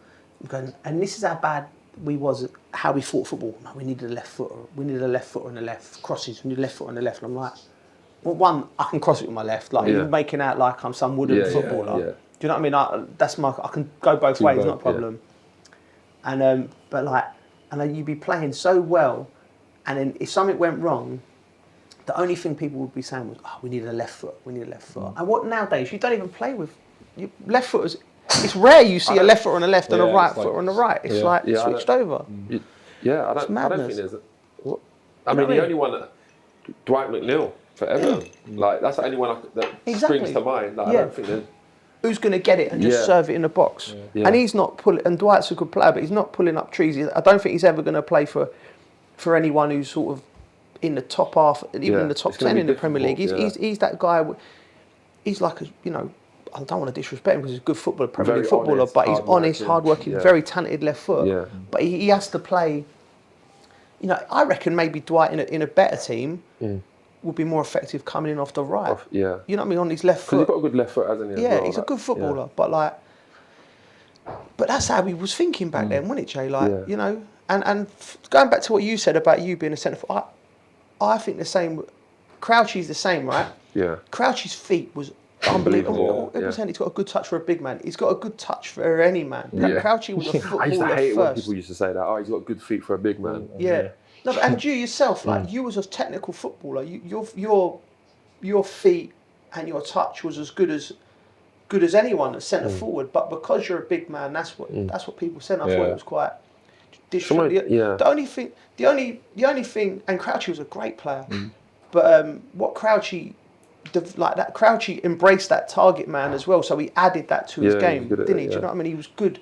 S1: I'm going, and this is how bad we was at how we fought football. No, we needed a left footer. We needed a left footer on the left. Crosses, we need a left foot on the left. And I'm like, well, one, I can cross it with my left. Like you're making out like I'm some wooden footballer. Do you know what I mean? I can go both ways, not a problem. And but like. And then you'd be playing so well, and then if something went wrong, the only thing people would be saying was, we need a left foot, And what nowadays, you don't even play with left footers. It's rare you see a left foot on the left and a right foot on the right. It's like switched over.
S2: I don't think there's. I mean, the only one that Dwight McNeil for Everton. Like that's the only one that springs to mind. Like, I don't think there's.
S1: Who's going to get it and just serve it in the box? And he's not pulling. And Dwight's a good player, but he's not pulling up trees. I don't think he's ever going to play for anyone who's sort of in the top half, even in the top 10 in the Premier League. He's that guy. He's like I don't want to disrespect him because he's a good footballer, Premier League footballer, honest, but he's honest, hard-working, very talented left foot. Yeah. But he has to play. I reckon maybe Dwight in a better team would be more effective coming in off the right. You know what I mean, on his left foot.
S2: Because he's got a good left foot, hasn't he?
S1: Yeah, he's a good footballer, but that's how he was thinking back then, wasn't it, Jay? And going back to what you said about you being a centre forward, I think the same. Crouchy's the same, right?
S2: Yeah.
S1: Crouchy's feet was unbelievable. He's got a good touch for a big man. He's got a good touch for any man. Crouchy was a footballer.
S2: I used to hate it when people used to say that. Oh, he's got good feet for a big man.
S1: Yeah. No, and you yourself, you was a technical footballer. Your feet and your touch was as good as anyone at centre forward. But because you're a big man, that's what people said. I thought it was quite. The only thing, and Crouchy was a great player, but what Crouchy. Crouchy embraced that target man as well, so he added that to his game, didn't he? Do you know what I mean? He was good.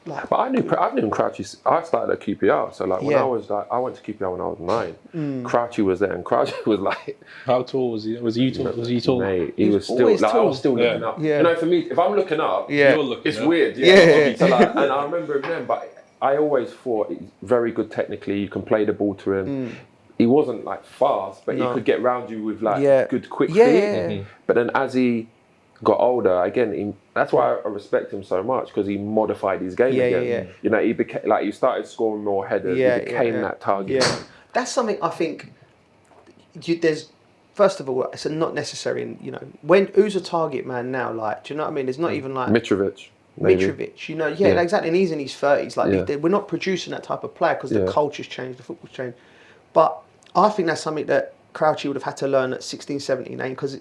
S2: But I've known Crouchy. I started at QPR, so when I went to QPR when I was 9. Crouchy was there, and Crouchy was like,
S3: how tall was he? Was he tall?
S2: Mate, he was still. I was still looking up. Yeah. For me, if I'm looking up,
S3: you're looking
S2: it's weird. Yeah. So and I remember him then, but I always thought he's very good technically. You can play the ball to him. He wasn't fast, but he could get round you with good quick feet. But then as he got older, again, that's why I respect him so much because he modified his game again. He became he started scoring more headers. He became that target.
S1: Yeah, that's something I think. There's first of all, it's not necessary. When who's a target man now? Do you know what I mean? There's not even
S2: Mitrovic.
S1: Exactly. And he's in his 30s. We're not producing that type of player because the culture's changed, the football's changed. But I think that's something that Crouchy would have had to learn at 16, 17, because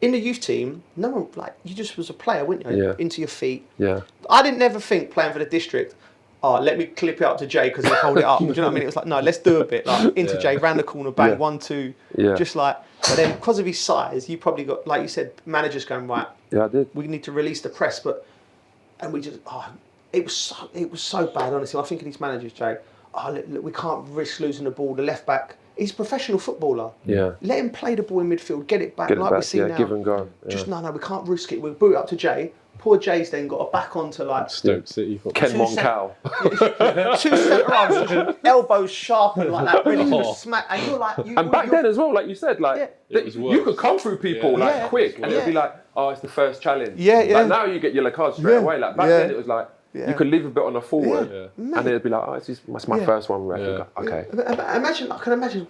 S1: in the youth team, no one, you just was a player, weren't you? Yeah. Into your feet.
S2: Yeah.
S1: I didn't never think playing for the district, let me clip it up to Jay because he'll hold it up. Do you know what I mean? It was no, let's do a bit. Into Jay, round the corner, bang, 1, 2. Yeah. But then because of his size, you probably got, like you said, managers going, right.
S2: Yeah, I did.
S1: We need to release the press. And we just, it was so bad, honestly. I think of these managers, Jay. Look, we can't risk losing the ball. The left back, he's a professional footballer.
S2: Yeah.
S1: Let him play the ball in midfield, get it back we see now.
S2: Give and go. Yeah.
S1: Just no, we can't risk it. We'll boot it up to Jay. Poor Jay's then got to back onto
S3: Stoke City football.
S2: Ken Moncal.
S1: 2 centre halves, elbows sharpened like that, ready to smack. And you're like,
S2: and back then as well, like you said, you could come through people quick, and it'd be like, it's the first challenge.
S1: Yeah, yeah.
S2: Like now you get yellow cards straight away. Like back then it was like. Yeah. You could leave a bit on the forward, and then it'd be like, it's my first one. Okay.
S1: I can imagine,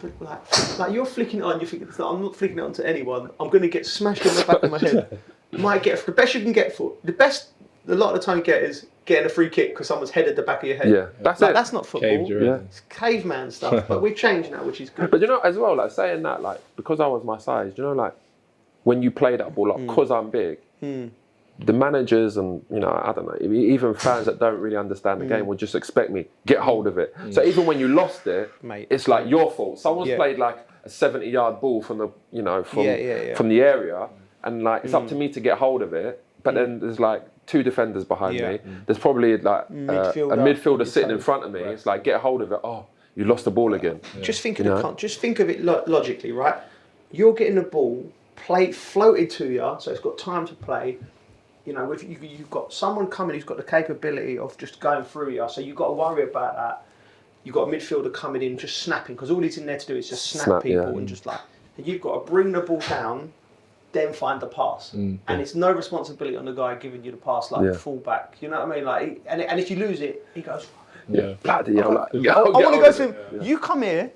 S1: like you're flicking it on. You think I'm not flicking it onto anyone. I'm going to get smashed in the back of my head. Might get the best you can get for the best. A lot of the time you get is getting a free kick because someone's headed the back of your head.
S2: Yeah, that's it.
S1: That's not football. It's caveman stuff. But we've changed now, which is good.
S2: But as well, saying that, because I was my size, when you play that ball, because I'm big. The managers and, I don't know, even fans that don't really understand the game would just expect me, get hold of it. So even when you lost it, it's like your fault. Someone's played a 70-yard ball from the, from the area, and it's up to me to get hold of it. But then there's 2 defenders behind me. There's probably a midfielder sitting in front of me. It's get hold of it. Oh, you lost the ball again.
S1: Yeah. Just think of it logically, right? You're getting the ball floated to you, so it's got time to play. If you've got someone coming who's got the capability of just going through you, so you've got to worry about that. You've got a midfielder coming in, just snapping, because all he's in there to do is just snap people and just and you've got to bring the ball down, then find the pass. And it's no responsibility on the guy giving you the pass, fullback. You know what I mean? And if you lose it, he goes,
S2: bloody hell,
S1: I want to go to him. You come here,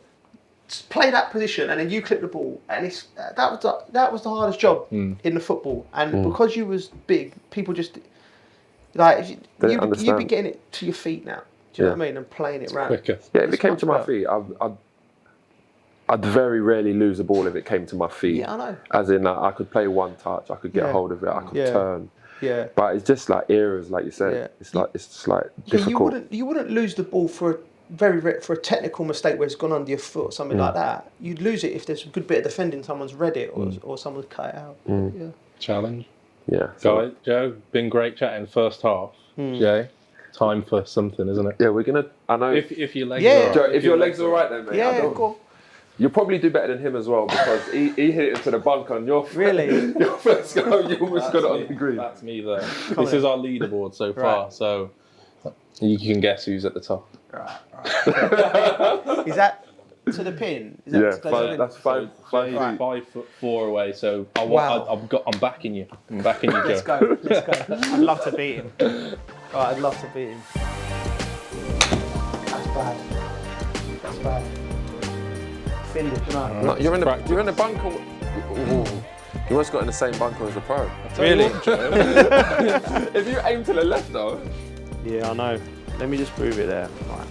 S1: play that position, and then you clip the ball, and that was the hardest job in the football. And because you was big, people just you'd be getting it to your feet now. Do you know what I mean? And playing it round.
S3: Quicker.
S2: Yeah, if it came to my feet, I'd very rarely lose a ball if it came to my feet.
S1: Yeah, I know.
S2: As in, like, I could play one touch, I could get hold of it, I could turn.
S1: Yeah.
S2: But it's just like errors, like you said. It's just like difficult.
S1: You wouldn't lose the ball for a technical mistake where it's gone under your foot or something like that. You'd lose it if there's a good bit of defending, someone's read it or someone's cut it out. Yeah.
S3: Challenge.
S2: Yeah.
S3: So, Joe, been great chatting first half. Jay, time for something, isn't it?
S2: Yeah, we're gonna. I know.
S3: If your legs are all right.
S2: Joe, if your legs are all right, then mate.
S1: Yeah, go on.
S2: You'll probably do better than him as well because he hit it into the bunker on your
S1: Really?
S2: your first go. You almost got it on the green.
S3: That's me there. This is our leaderboard so far, so you can guess who's at the top.
S1: Right. Is that to the pin? Is that
S2: that's 5 feet.
S3: 5'4" away. So I'm backing you. I'm backing you, Joe.
S1: Let's go. I'd love to beat him. Right, I'd love to beat him. That's bad. Finished, right?
S2: No, you're in the bunker. Ooh. You almost got in the same bunker as the pro.
S1: Really?
S2: If you aim to the left though.
S1: Yeah, I know. Let me just prove it there. Right.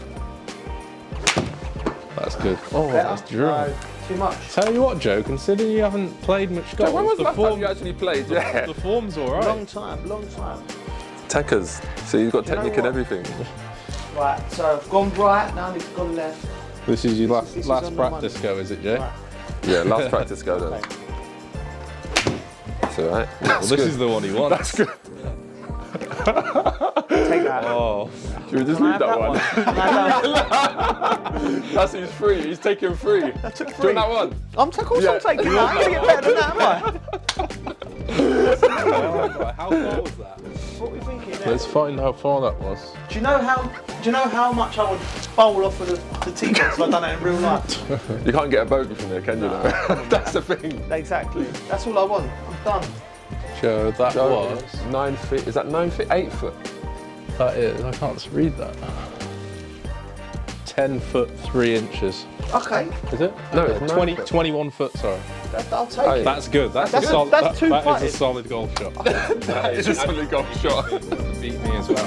S3: That's good. Oh, that's true.
S1: No, too much.
S3: Tell you what, Joe, considering you haven't played much golf,
S2: When was the last time you actually played?
S3: The form's all right.
S1: Long time.
S2: Techers. So you've got technique and everything.
S1: Right, so I've gone right, now I've gone left.
S3: This is your last practice go, is it, Jay?
S1: Right.
S2: Yeah, last practice go then.
S1: Okay.
S2: That's all right.
S3: Well, this is the one he wants.
S2: That's good.
S1: Take that.
S3: Oh.
S2: Should we just leave that one?
S1: one?
S2: That's who's free. He's taking free.
S1: I took
S2: Do you want that one?
S1: I'm taking that. I'm going to get better than that, am
S3: How far was that?
S1: What are we thinking now?
S3: Let's find how far that was.
S1: Do you know how much I would bowl off of the tee box if I'd done it in real life?
S2: You can't get a bogey from there, can you? No. That's the thing.
S1: Exactly. That's all I want. I'm done.
S3: Joe, that was
S2: 9 feet. Is that 9 feet? 8 foot?
S3: That is. I can't read that. 10 foot 3 inches.
S1: Okay.
S3: Is it?
S2: No, it's
S3: 21 foot. Sorry.
S1: I'll take it.
S3: That's good. That's
S1: That's
S3: a solid.
S1: that's two
S3: that
S1: putted.
S3: is a solid golf shot.
S2: That is a solid golf shot.
S3: Beat me as well.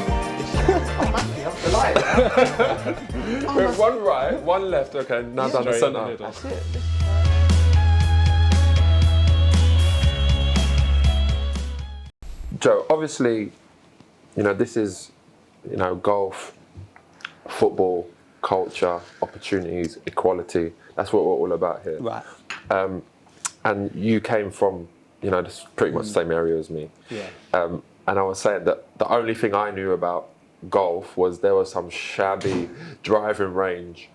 S1: I'm happy. I'm delighted.
S2: We have one right, one left. Okay, now down the
S3: Straight in the
S2: centre.
S3: middle.
S1: That's it.
S2: Joe, obviously, this is, golf, football, culture, opportunities, equality. That's what we're all about here.
S1: Right.
S2: And you came from, pretty much the same area as me.
S1: Yeah.
S2: And I was saying that the only thing I knew about golf was there was some shabby driving range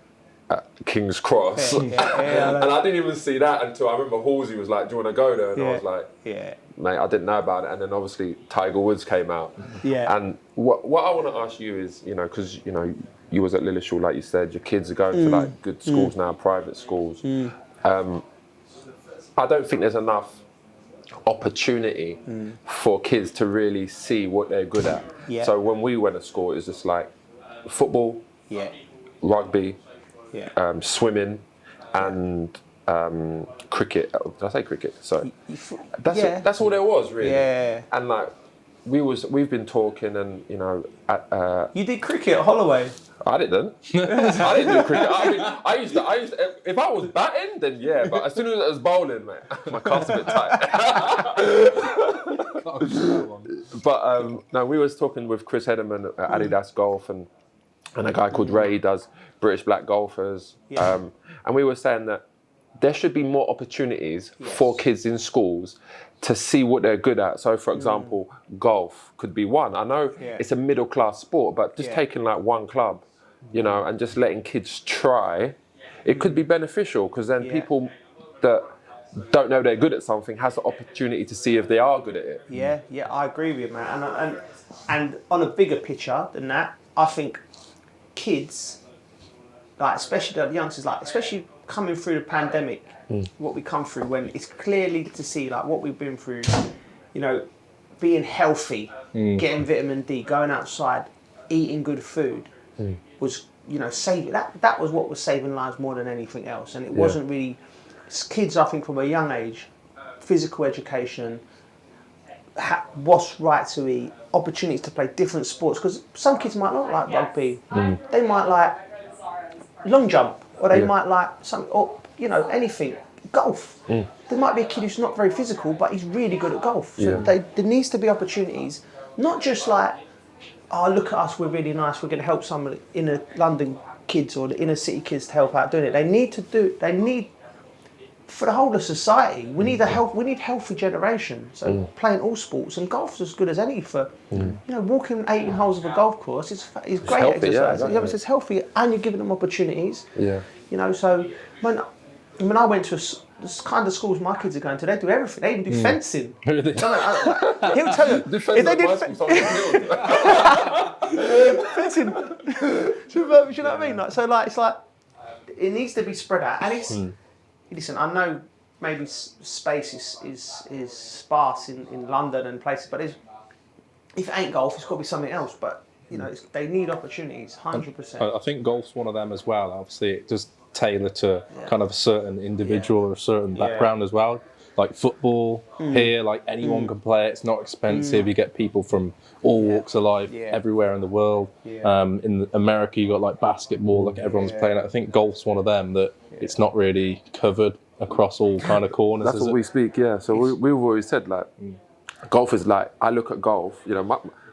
S2: at King's Cross.
S1: Yeah,
S2: and I didn't even see that until I remember Halsey was like, do you want to go there? And I was like, mate, I didn't know about it. And then obviously Tiger Woods came out.
S1: Yeah.
S2: And what I want to ask you is, because, you was at Lillishall, like you said, your kids are going to like good schools now, private schools. I don't think there's enough opportunity for kids to really see what they're good at.
S1: Yeah.
S2: So when we went to school, it was just like football, rugby, swimming, and cricket. Did I say cricket? Sorry. That's all there was really.
S1: Yeah.
S2: And like we've been talking, and
S1: You did cricket at Holloway.
S2: I didn't. I didn't do cricket. I used to. If I was batting, then yeah. But as soon as I was bowling, mate, my calf's a bit tight. But no, we was talking with Chris Hederman at Adidas Golf, and a guy called Ray does British Black Golfers.
S1: Yeah.
S2: And we were saying that there should be more opportunities for kids in schools to see what they're good at. So, for example, golf could be one. I know it's a middle class sport, but just taking like one club, and just letting kids try, it could be beneficial because then people that don't know they're good at something has the opportunity to see if they are good at it.
S1: Yeah, I agree with you, man. And on a bigger picture than that, I think kids, like especially the youngsters, like especially coming through the pandemic, what we come through, when it's clearly to see like what we've been through, being healthy, getting vitamin D, going outside, eating good food, was saving that was what was saving lives more than anything else. And it wasn't really kids. I think from a young age, physical education, what's right to eat, opportunities to play different sports, because some kids might not like rugby, they might like long jump, or they might like something, or anything. Golf. There might be a kid who's not very physical, but he's really good at golf. So there needs to be opportunities, not just like, oh, look at us, we're really nice, we're going to help some inner London kids or the inner city kids to help out doing it. They need, for the whole of society, we need healthy generation. So playing all sports, and golf's as good as any for, walking 18 holes of a golf course is great
S2: healthy,
S1: exercise.
S2: exactly.
S1: It's healthy, and you're giving them opportunities.
S2: Yeah.
S1: So when I went to the kind of schools my kids are going to, they do everything. They even do fencing. He'll tell you. If they did fencing. Do you know what I mean? It's like it needs to be spread out. And it's listen. I know maybe space is sparse in London and places, but if it ain't golf, it's got to be something else. But they need opportunities, 100%.
S3: I think golf's one of them as well. Obviously, it does tailor to kind of a certain individual or a certain background as well. Like football here, like anyone can play it. It's not expensive. You get people from all walks of life, everywhere in the world. In America, you got like basketball, like everyone's playing it. I think golf's one of them that it's not really covered across all kind of corners.
S2: That's what we speak. Yeah. So we've always said like, golf is like, I look at golf.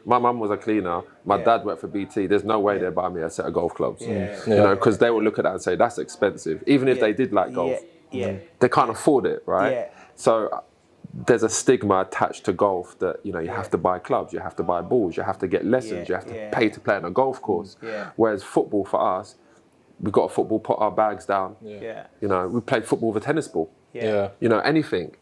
S2: My mum was a cleaner. My dad worked for BT. There's no way they'd buy me a set of golf clubs. Because they would look at that and say, that's expensive. Even if they did like golf, they can't afford it, right? Yeah. So there's a stigma attached to golf that, you have to buy clubs, you have to buy balls, you have to get lessons, you have to pay to play on a golf course. Whereas football for us, we got a football, put our bags down. We played football with a tennis ball. Anything.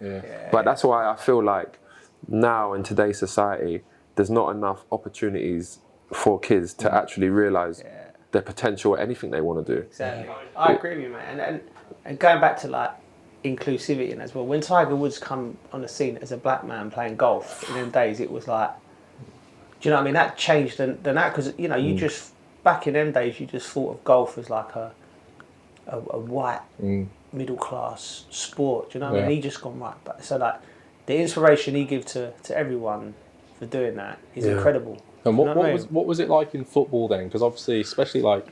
S2: But that's why I feel like now in today's society, there's not enough opportunities for kids to actually realise their potential at anything they want to do.
S1: Exactly. I agree with you, man. And going back to like inclusivity as well, when Tiger Woods come on the scene as a black man playing golf in them days, it was like, do you know what I mean? That changed the now, because you just, back in them days, you just thought of golf as like a white middle class sport. Do you know what I mean? He just gone right, but so like the inspiration he gives to everyone for doing that is incredible.
S3: And what was it like in football then? Because obviously, especially like,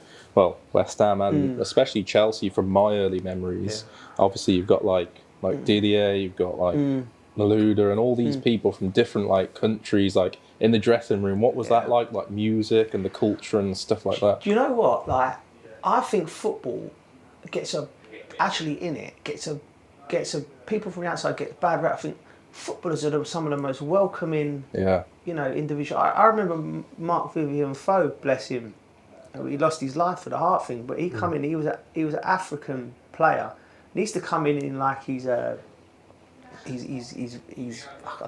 S3: West Ham and especially Chelsea, from my early memories, obviously you've got like Didier, you've got like Malouda and all these people from different like countries, like in the dressing room. What was that like music and the culture and stuff like that?
S1: Do you know what? Like, I think football gets people from the outside get a bad rap. I think footballers are some of the most welcoming, individual. I remember Mark Vivian Foe, bless him. He lost his life for the heart thing, but he come in. He was an African player. He used to come in like he's I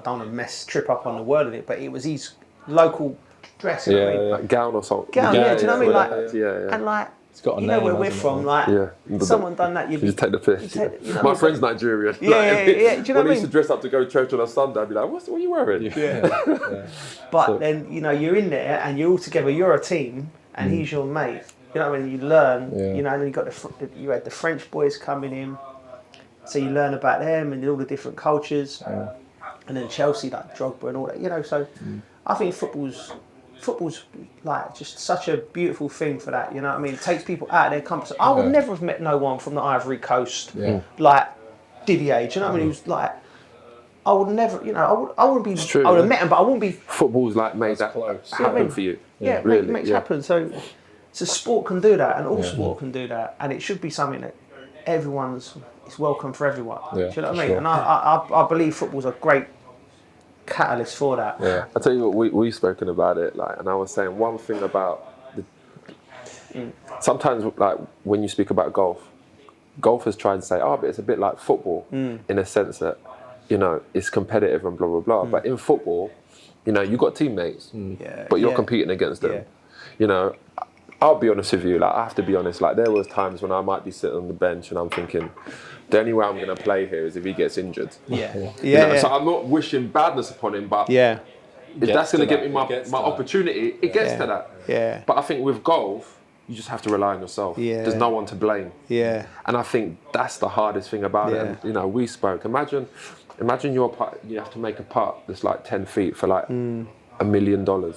S1: don't want to trip up on the word of it, but it was his local dress.
S2: Like gown or something.
S1: Gown, do you know what I mean? And like,
S3: it's got a name,
S1: where we're from, like, someone done that, you
S2: just take the piss. My friend's Nigerian.
S1: Do you know what I mean?
S2: When he used to dress up to go to church on a Sunday, I'd be like, what are you wearing?
S1: But then, you're in there and you're all together, you're a team, and he's your mate. You know what I mean? You learn, and then you had the French boys coming in, so you learn about them and all the different cultures. And then Chelsea, like Drogba and all that, so I think football's like just such a beautiful thing for that, you know what I mean? It takes people out of their comfort zone. I would never have met no one from the Ivory Coast like Didier, do you know what I mean? He was like, I would never, I wouldn't be, I would have met him, but I wouldn't be.
S2: Football's like made that happen for you.
S1: Yeah, really, it makes it happen. So sport can do that, and all sport can do that, and it should be something that everyone's is welcome for everyone. Do you know what I mean? And I believe football's a great catalyst for that.
S2: I tell you what, we've spoken about it, like, and I was saying one thing about sometimes, like, when you speak about golfers try and say, but it's a bit like football in a sense that it's competitive and blah blah blah. But in football, you got teammates, but you're competing against them. I'll be honest with you, like, I have to be honest, like, there was times when I might be sitting on the bench and I'm thinking, the only way I'm going to play here is if he gets injured. So I'm not wishing badness upon him, but if that's going to give me my opportunity, it gets to that. But I think with golf, you just have to rely on yourself. There's no one to blame. And I think that's the hardest thing about it. And, we spoke. Imagine you have to make a putt that's like 10 feet for like $1 million. That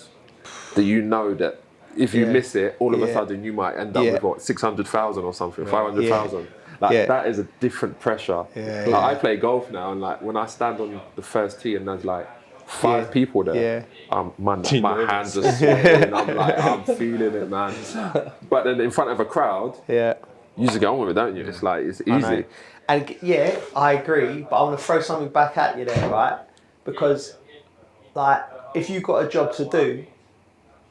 S2: that if you miss it, all of a sudden you might end up with what, 600,000 or something, 500,000. Like that is a different pressure.
S1: Yeah,
S2: like, I play golf now, and like when I stand on the first tee and there's like 5 people there, man, my hands are sweating. I'm feeling it, man. But then in front of a crowd, you just get on with it, don't you? It's like it's easy.
S1: And I agree, but I want to throw something back at you there, right? Because like if you've got a job to do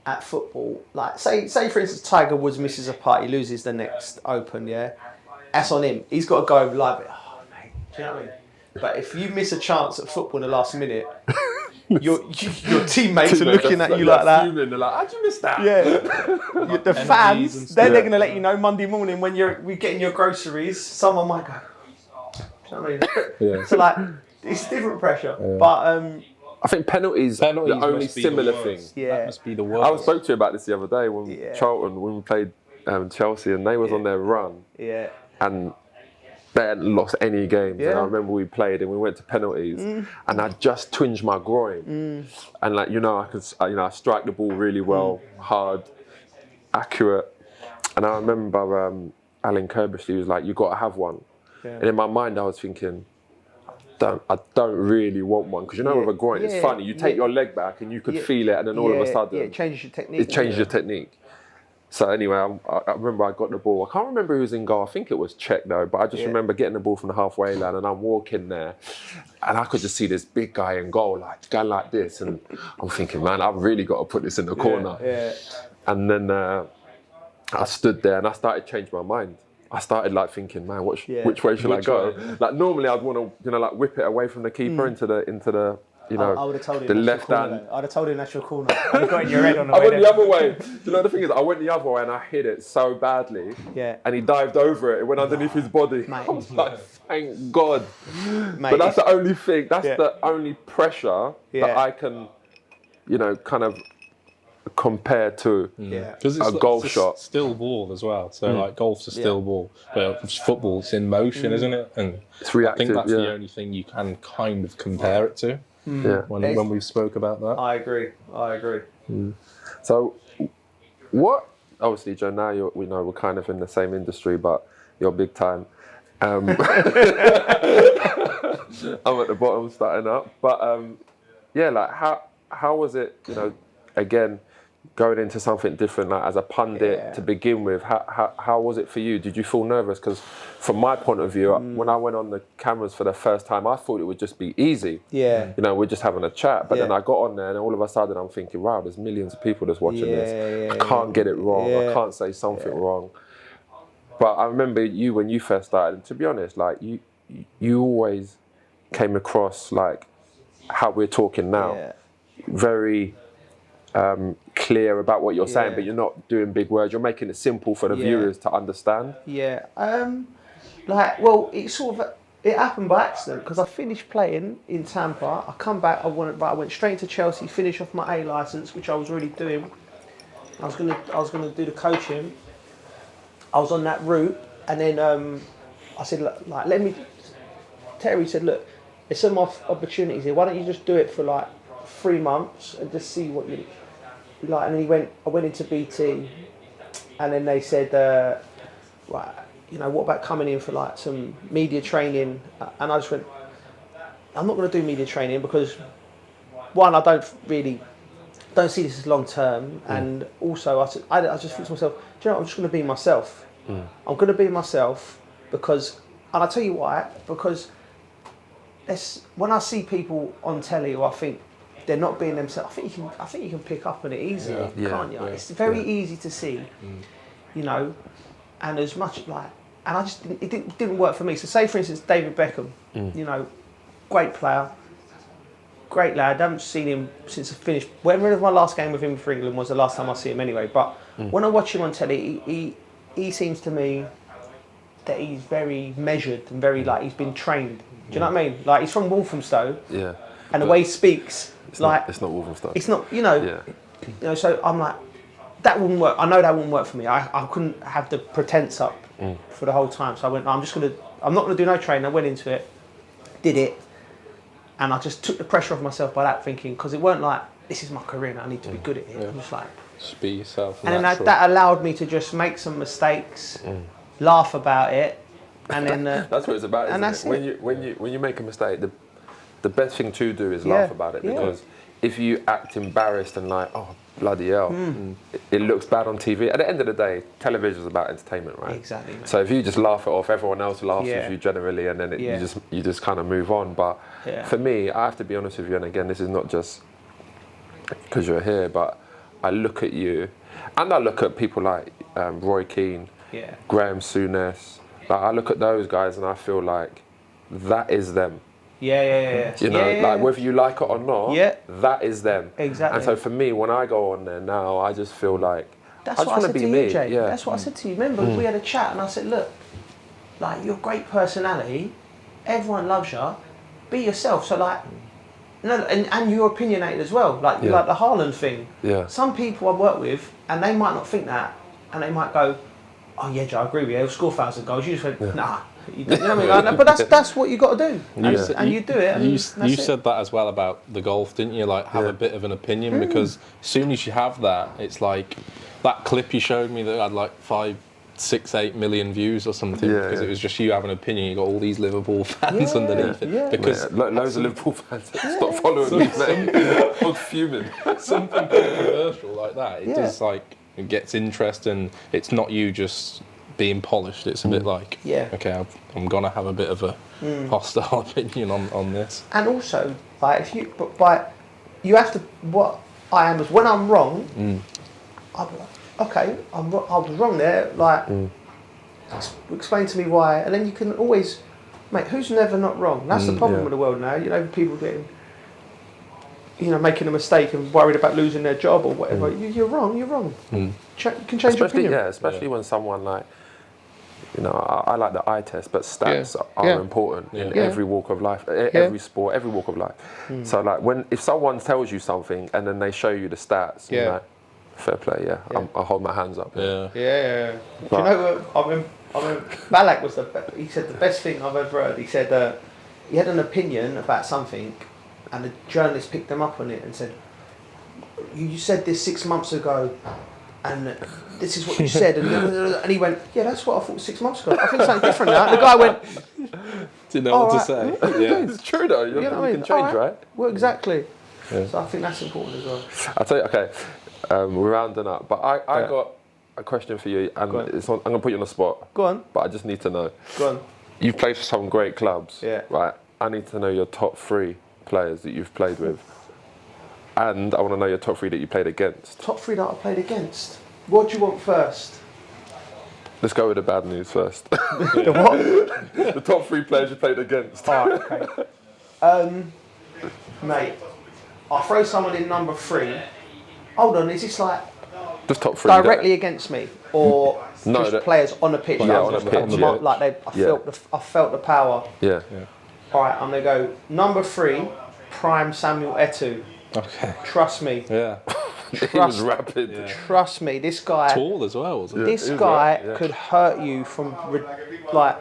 S1: at football, like say for instance Tiger Woods misses a putt, he loses the next Open, that's on him. He's got to go live it. Oh mate, do you know what I mean? But if you miss a chance at football in the last minute, your teammates are looking at you like that.
S2: Fuming. They're like, how'd you miss that?
S1: Yeah. The fans, they're going to let you know Monday morning when we're getting your groceries. Someone might go. Do you know what I mean? So like, it's different pressure. But
S2: I think penalties the only similar thing.
S3: That must be the worst.
S2: I spoke to you about this the other day when Charlton, when we played Chelsea, and they was on their run. And they hadn't lost any games, and I remember we played and we went to penalties, and I just twinged my groin, and like I strike the ball really well, hard, accurate, and I remember Alan Kirbishley was like, "You got to have one," and in my mind I was thinking, I don't really want one, because with a groin it's funny. You take your leg back and you could feel it, and then all of a sudden
S1: it changes your technique.
S2: It changes your technique. So anyway, I remember I got the ball. I can't remember who was in goal. I think it was Czech though, but I just remember getting the ball from the halfway line, and I'm walking there, and I could just see this big guy in goal, like going like this, and I'm thinking, man, I've really got to put this in the corner. And then I stood there and I started changing my mind. I started like thinking, man, which way should I go? Like normally I'd want to, like whip it away from the keeper into the. I would have told him the left hand.
S1: I'd have told him that's your corner. I'd have got in your head on the way.
S2: I went the other way. The thing is, I went the other way and I hit it so badly. And he dived over it. It went underneath his body.
S1: Mate.
S2: I was like, thank God.
S1: Mate,
S2: but that's the only thing. That's the only pressure that I can, kind of compare to a goal shot.
S3: Still ball as well. So like golf's a still ball, but football it's in motion, isn't it? And
S2: it's reactive.
S3: I think that's the only thing you can kind of compare it to. When we spoke about that.
S1: I agree.
S2: So what, obviously Joe, now we're kind of in the same industry, but you're big time. I'm at the bottom starting up, but like how was it, again, going into something different, like as a pundit to begin with, how was it for you? Did you feel nervous? Because from my point of view, when I went on the cameras for the first time, I thought it would just be easy. We're just having a chat. But then I got on there and all of a sudden I'm thinking, wow, there's millions of people that's watching this. I can't get it wrong. I can't say something wrong. But I remember you when you first started, and to be honest, like you always came across like how we're talking now. Very clear about what you're saying, but you're not doing big words. You're making it simple for the viewers to understand.
S1: It happened by accident, because I finished playing in Tampa. I come back. I went straight into Chelsea, finish off my A license, which I was already doing. I was gonna do the coaching. I was on that route, and then I said, Terry said, look, there's some opportunities here. Why don't you just do it for like 3 months and just see what you like? And then I went into BT, and then they said, right, what about coming in for like some media training? And I just went, I'm not going to do media training, because one, I don't see this as long term, and also I just think to myself, do you know what, I'm just going to be myself. I'm going to be myself, because, and I'll tell you why, because when I see people on telly who I think they're not being themselves, I think you can pick up on it easily, can't you? It's very easy to see, and as much like, and I just it didn't work for me. So say for instance David Beckham, great player, great lad. I haven't seen him since I finished. Whenever my last game with him for England was the last time I see him anyway. But when I watch him on telly, he seems to me that he's very measured and very like he's been trained. Do you know what I mean? Like he's from Walthamstow. And the way he speaks, it's not
S2: Walthamstow.
S1: It's not, so I'm like, that wouldn't work. I know that wouldn't work for me. I couldn't have the pretense up for the whole time. So I went, I'm not gonna do no training. I went into it, did it, and I just took the pressure off myself by that, thinking, because it weren't like, this is my career and I need to be good at it. I'm just like,
S3: just be yourself.
S1: And then that allowed me to just make some mistakes, laugh about it, And then
S2: that's what it's about, isn't it? When you make a mistake, the best thing to do is laugh about it, because if you act embarrassed and like, oh bloody hell, it looks bad on TV. At the end of the day, television is about entertainment, right?
S1: Exactly. Mate.
S2: So if you just laugh it off, everyone else laughs with you generally, and then you just kind of move on. But for me, I have to be honest with you, and again, this is not just because you're here, but I look at you, and I look at people like Roy Keane, Graham Souness. Like, I look at those guys and I feel like that is them.
S1: Yeah.
S2: You know, like whether you like it or not, that is them.
S1: Exactly.
S2: And so for me, when I go on there now, I just feel like
S1: that's
S2: I just
S1: what I
S2: want
S1: said
S2: to be
S1: to you,
S2: me.
S1: Jay.
S2: Yeah.
S1: That's what I said to you. Remember, we had a chat and I said, look, like, you're a great personality. Everyone loves you. Be yourself. So like, no, and you're opinionated as well. Like the Haaland thing.
S2: Yeah.
S1: Some people I work with, and they might not think that, and they might go, oh yeah, Joe, I agree with you. He'll score 1,000 goals. You just went, nah. You know what I mean? Like, but that's what you got to do, and you do it. And
S3: you said that as well about the golf, didn't you? Like, have a bit of an opinion, because as soon as you have that, it's like that clip you showed me that had like 5, 6, 8 million views or something, because it was just you have an opinion. You got all these Liverpool fans underneath it. Because
S2: loads of Liverpool fans stop following me, mate. I'm fuming.
S3: Something controversial like that, it does, like, it gets interest, and it's not you just being polished. It's a bit like, okay, I'm gonna have a bit of a hostile opinion on this.
S1: And also, like, if you, you have to. What I am is, when I'm wrong, I'll be like, okay, I was wrong there. Like, explain to me why, and then you can always, mate. Who's never not wrong? That's the problem with the world now. You know, people getting, making a mistake and worried about losing their job or whatever. You're wrong. You're wrong. You can change your opinion.
S2: Especially when someone like, I like the eye test, but stats are important in every walk of life, every sport, every walk of life. So like, if someone tells you something and then they show you the stats, you're like, fair play, I'll hold my hands up.
S1: Yeah. Do you know what? I mean, Balak was he said the best thing I've ever heard. He said he had an opinion about something, and the journalist picked him up on it and said, you said this 6 months ago, and this is what you said, and he went, yeah, that's what I thought 6 months ago. I think something different now. And the guy went,
S3: didn't know what to say.
S2: It's true though. You can change, right?
S1: Well, exactly. So I think that's important as well.
S2: I'll tell you. Okay, we're rounding up, but I got a question for you, and I'm going to put you on the spot.
S1: Go on.
S2: But I just need to know.
S1: Go on.
S2: You've played for some great clubs,
S1: right?
S2: I need to know your top 3 players that you've played with, and I want to know your top 3 that you played against.
S1: Top 3 that I played against. What do you want first?
S2: Let's go with the bad news first.
S1: The what?
S2: The top 3 players you played against.
S1: Alright, okay. Mate, I'll throw someone in number 3. Hold on, is this like
S2: just top 3
S1: directly against me, or just players on the pitch?
S2: Yeah, on the pitch.
S1: Like I felt the power.
S2: Yeah.
S1: Alright, I'm gonna go number 3, prime Samuel Eto'o.
S3: Okay.
S1: Trust me.
S3: Yeah.
S2: He was rapid.
S1: Yeah. Trust me, this guy.
S3: Tall as well, wasn't he?
S1: This guy could hurt you from like.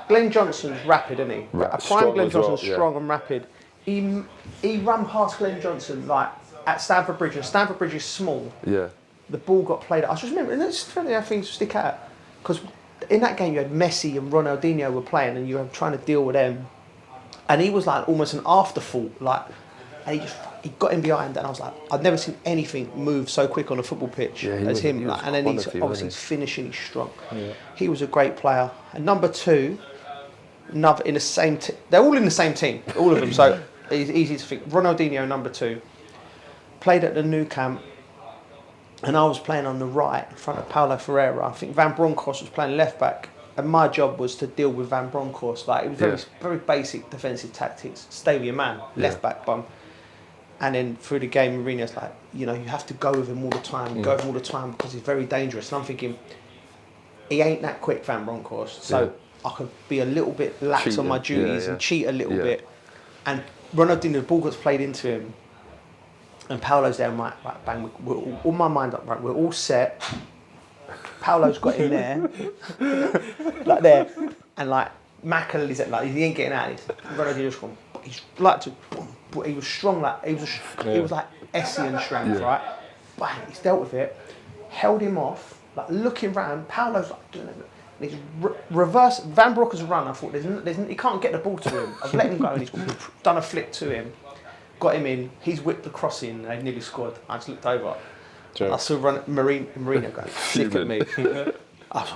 S1: Glenn Johnson's rapid, isn't he? A prime Glenn Johnson's strong and rapid. He ran past Glenn Johnson like at Stamford Bridge, and Stamford Bridge is small. Yeah. The ball got played. I just remember, and it's funny how things stick out, because in that game you had Messi and Ronaldinho were playing, and you were trying to deal with them, and he was like almost an afterthought, like, and he got in behind, and I was like, I've never seen anything move so quick on a football pitch as him. Like, and then he's finishing, he's strong. Yeah. He was a great player. And number 2, another in the same team. They're all in the same team, all of them. So it's easy to think. Ronaldinho, number 2, played at the Nou Camp, and I was playing on the right in front of Paulo Ferreira. I think Van Bronckhorst was playing left back, and my job was to deal with Van Bronckhorst. Like, it was very basic defensive tactics. Stay with your man, left back bum. And then through the game, Mourinho's like, you have to go with him all the time, because he's very dangerous. And I'm thinking, he ain't that quick, Van Bronckhorst, so I could be a little bit lax on my duties and cheat a little bit. And Ronaldinho, the ball gets played into him, and Paulo's there, right, bang, we're all my mind up, right, we're all set. Paulo's got in there, like there, and like Mackel is like, he ain't getting out of this. Ronaldinho's gone, he's like to, but he was strong, like he was like Essien strength, right? Bang, he's dealt with it, held him off, like looking round. Paulo's like doing it. And he's reverse Van Brocken's run. I thought he can't get the ball to him. I've let him go, and he's done a flick to him, got him in. He's whipped the cross in, and they nearly scored. I just looked over. Joke. I saw Marino going sick at me. I'm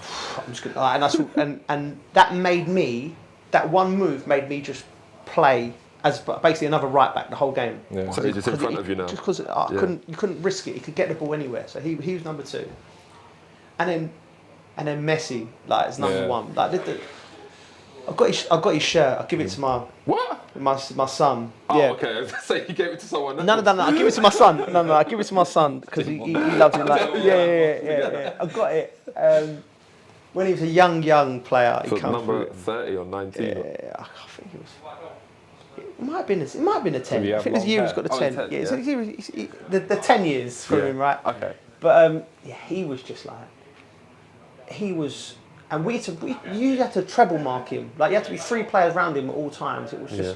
S1: just gonna, and that made me. That one move made me just play as basically another right back the whole game.
S2: Yeah. So he's just in front of you now.
S1: Just because you couldn't risk it. He could get the ball anywhere. So he was number 2, and then Messi as number 1. I got his shirt. I'll give it to my son.
S2: Oh, okay. So you gave it to someone else?
S1: No. I give it to my son. No. I give it to my son because he loves it. Yeah. I got it. When he was a young player,
S2: he came number 30 or 19.
S1: Yeah, I think it was. It might have been a 10. I think this year he's got the 10. 10. Yeah, so the 10 years for him, right?
S2: Okay.
S1: But he was just and you had to treble mark him. You had to be 3 players around him at all times. It was just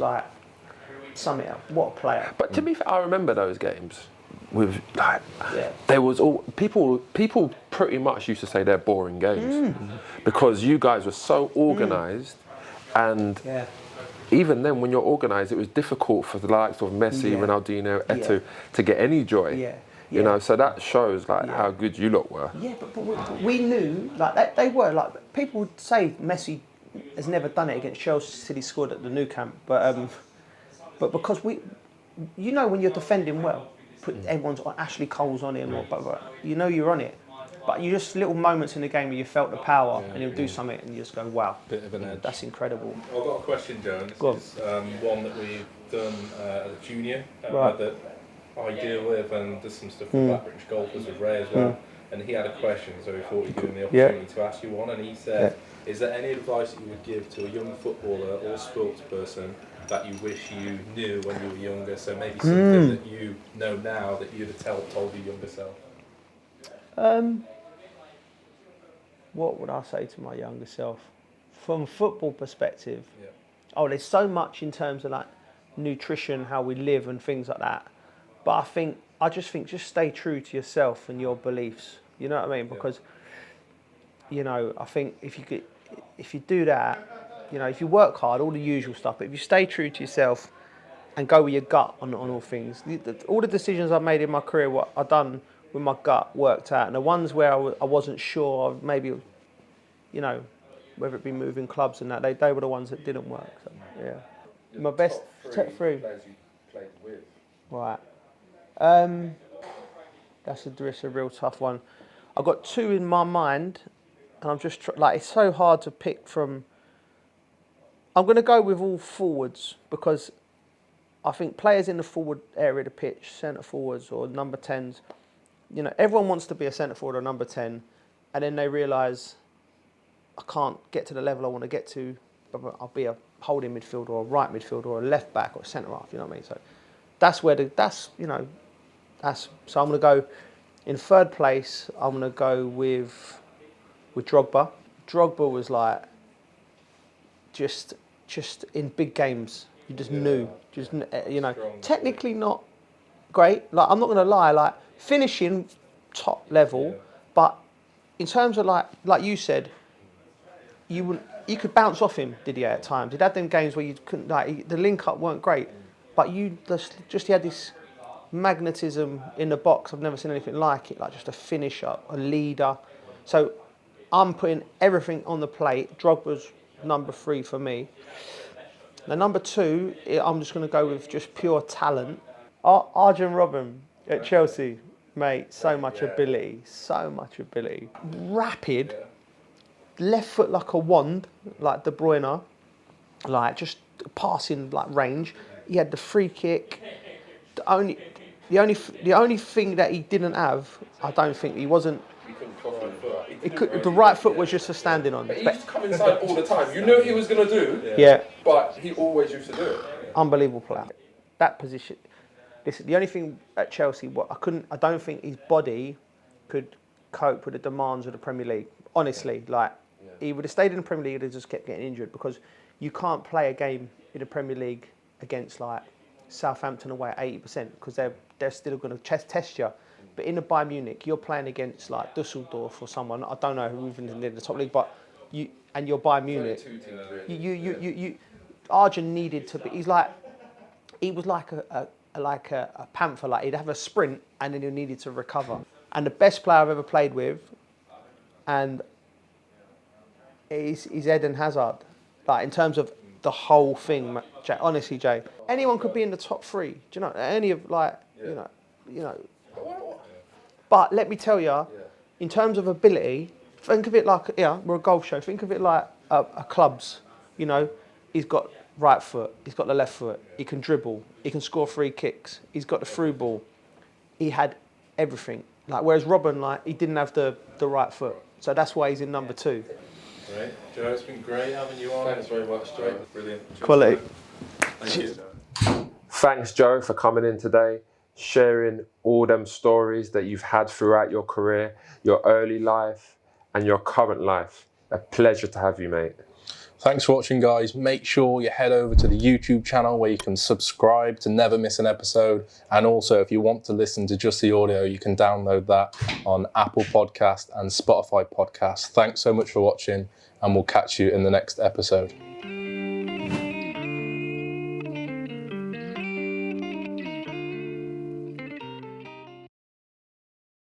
S1: something else. What a player!
S2: But to be fair, I remember those games. With there was all people pretty much used to say they're boring games because you guys were so organised, and even then when you're organised, it was difficult for the likes of Messi, Ronaldinho, Eto'o to get any joy. You know, so that shows how good you lot were.
S1: Yeah, but we knew they were people would say Messi has never done it against Chelsea till he scored at the Nou Camp, but because when you're defending well. Everyone's on Ashley Cole's on him, you're on it. But you just little moments in the game where you felt the power and he'll do something and you just go, wow,
S3: bit of an edge.
S1: That's incredible.
S3: I've got a question, Joe, and this is one that we've done as a junior that I deal with, and there's some stuff with Black British golfers with Ray as well. And he had a question, so we thought we'd give him the opportunity to ask you one. And he said, is there any advice that you would give to a young footballer or sports person that you wish you knew when you were younger? So maybe something that you know now that you'd have told your younger self.
S1: What would I say to my younger self? From a football perspective, there's so much in terms of nutrition, how we live and things like that. But I just think stay true to yourself and your beliefs. You know what I mean? Because I think if you do that, if you work hard, all the usual stuff, but if you stay true to yourself and go with your gut on all things, all the decisions I've made in my career, what I've done with my gut worked out, and the ones where I wasn't sure, maybe, whether it be moving clubs and that, they were the ones that didn't work. So, my best top 3
S2: players you played with.
S1: Right. That's a real tough one. I've got 2 in my mind, and I'm just it's so hard to pick from. I'm going to go with all forwards because I think players in the forward area of the pitch, centre forwards or number 10s, everyone wants to be a centre forward or number 10, and then they realise I can't get to the level I want to get to. I'll be a holding midfielder or a right midfielder or a left back or a centre half. You know what I mean? So that's where so I'm going to go in 3rd place. I'm going to go with Drogba. Drogba was just in big games. You just knew, technically not great. I'm not going to lie, finishing top level, but in terms of like you said, you could bounce off him, Didier, at times. He'd had them games where you couldn't, the link up weren't great, but he had this magnetism in the box. I've never seen anything like it, just a finisher, a leader. So I'm putting everything on the plate. Drogba's number 3 for me. Now number 2, I'm just going to go with just pure talent. Arjen Robben at Chelsea, mate, so much ability. Rapid, left foot like a wand, like De Bruyne, just passing range. He had the free kick. The only thing that he didn't have, I don't think he wasn't. The right foot was just a standing on.
S2: But he used to come inside all the time. You knew he was going to do. But he always used to do it.
S1: Unbelievable player. That position. Listen, the only thing at Chelsea, I don't think his body could cope with the demands of the Premier League. Honestly, he would have stayed in the Premier League and just kept getting injured because you can't play a game in the Premier League against Southampton away at 80% because they're still going to test you. But in the Bayern Munich, you're playing against Dusseldorf or someone. I don't know who even in the top league, but and you're Bayern Munich. Arjen needed to be. He was like a panther. Like he'd have a sprint and then he needed to recover. And the best player I've ever played with, and is Eden Hazard. Like in terms of the whole thing, Jay, honestly, Jay, anyone could be in the top 3. Do you know? Any of you know. But let me tell you, in terms of ability, think of it like we're a golf show. Think of it like a clubs. You know, he's got right foot, he's got the left foot, he can dribble, he can score free kicks, he's got the through ball. He had everything. Like whereas Robin, he didn't have the right foot. So that's why he's in number 2.
S3: Great. Joe, it's been great having you on. Thanks very much, Joe. Brilliant.
S1: Quality.
S3: Thank you.
S2: Thanks, Joe, for coming in today, sharing all them stories that you've had throughout your career, your early life and your current life. A pleasure to have you, mate.
S3: Thanks for watching, guys. Make sure you head over to the YouTube channel where you can subscribe to never miss an episode. And also, if you want to listen to just the audio, you can download that on Apple Podcast and Spotify Podcast. Thanks so much for watching, and we'll catch you in the next episode.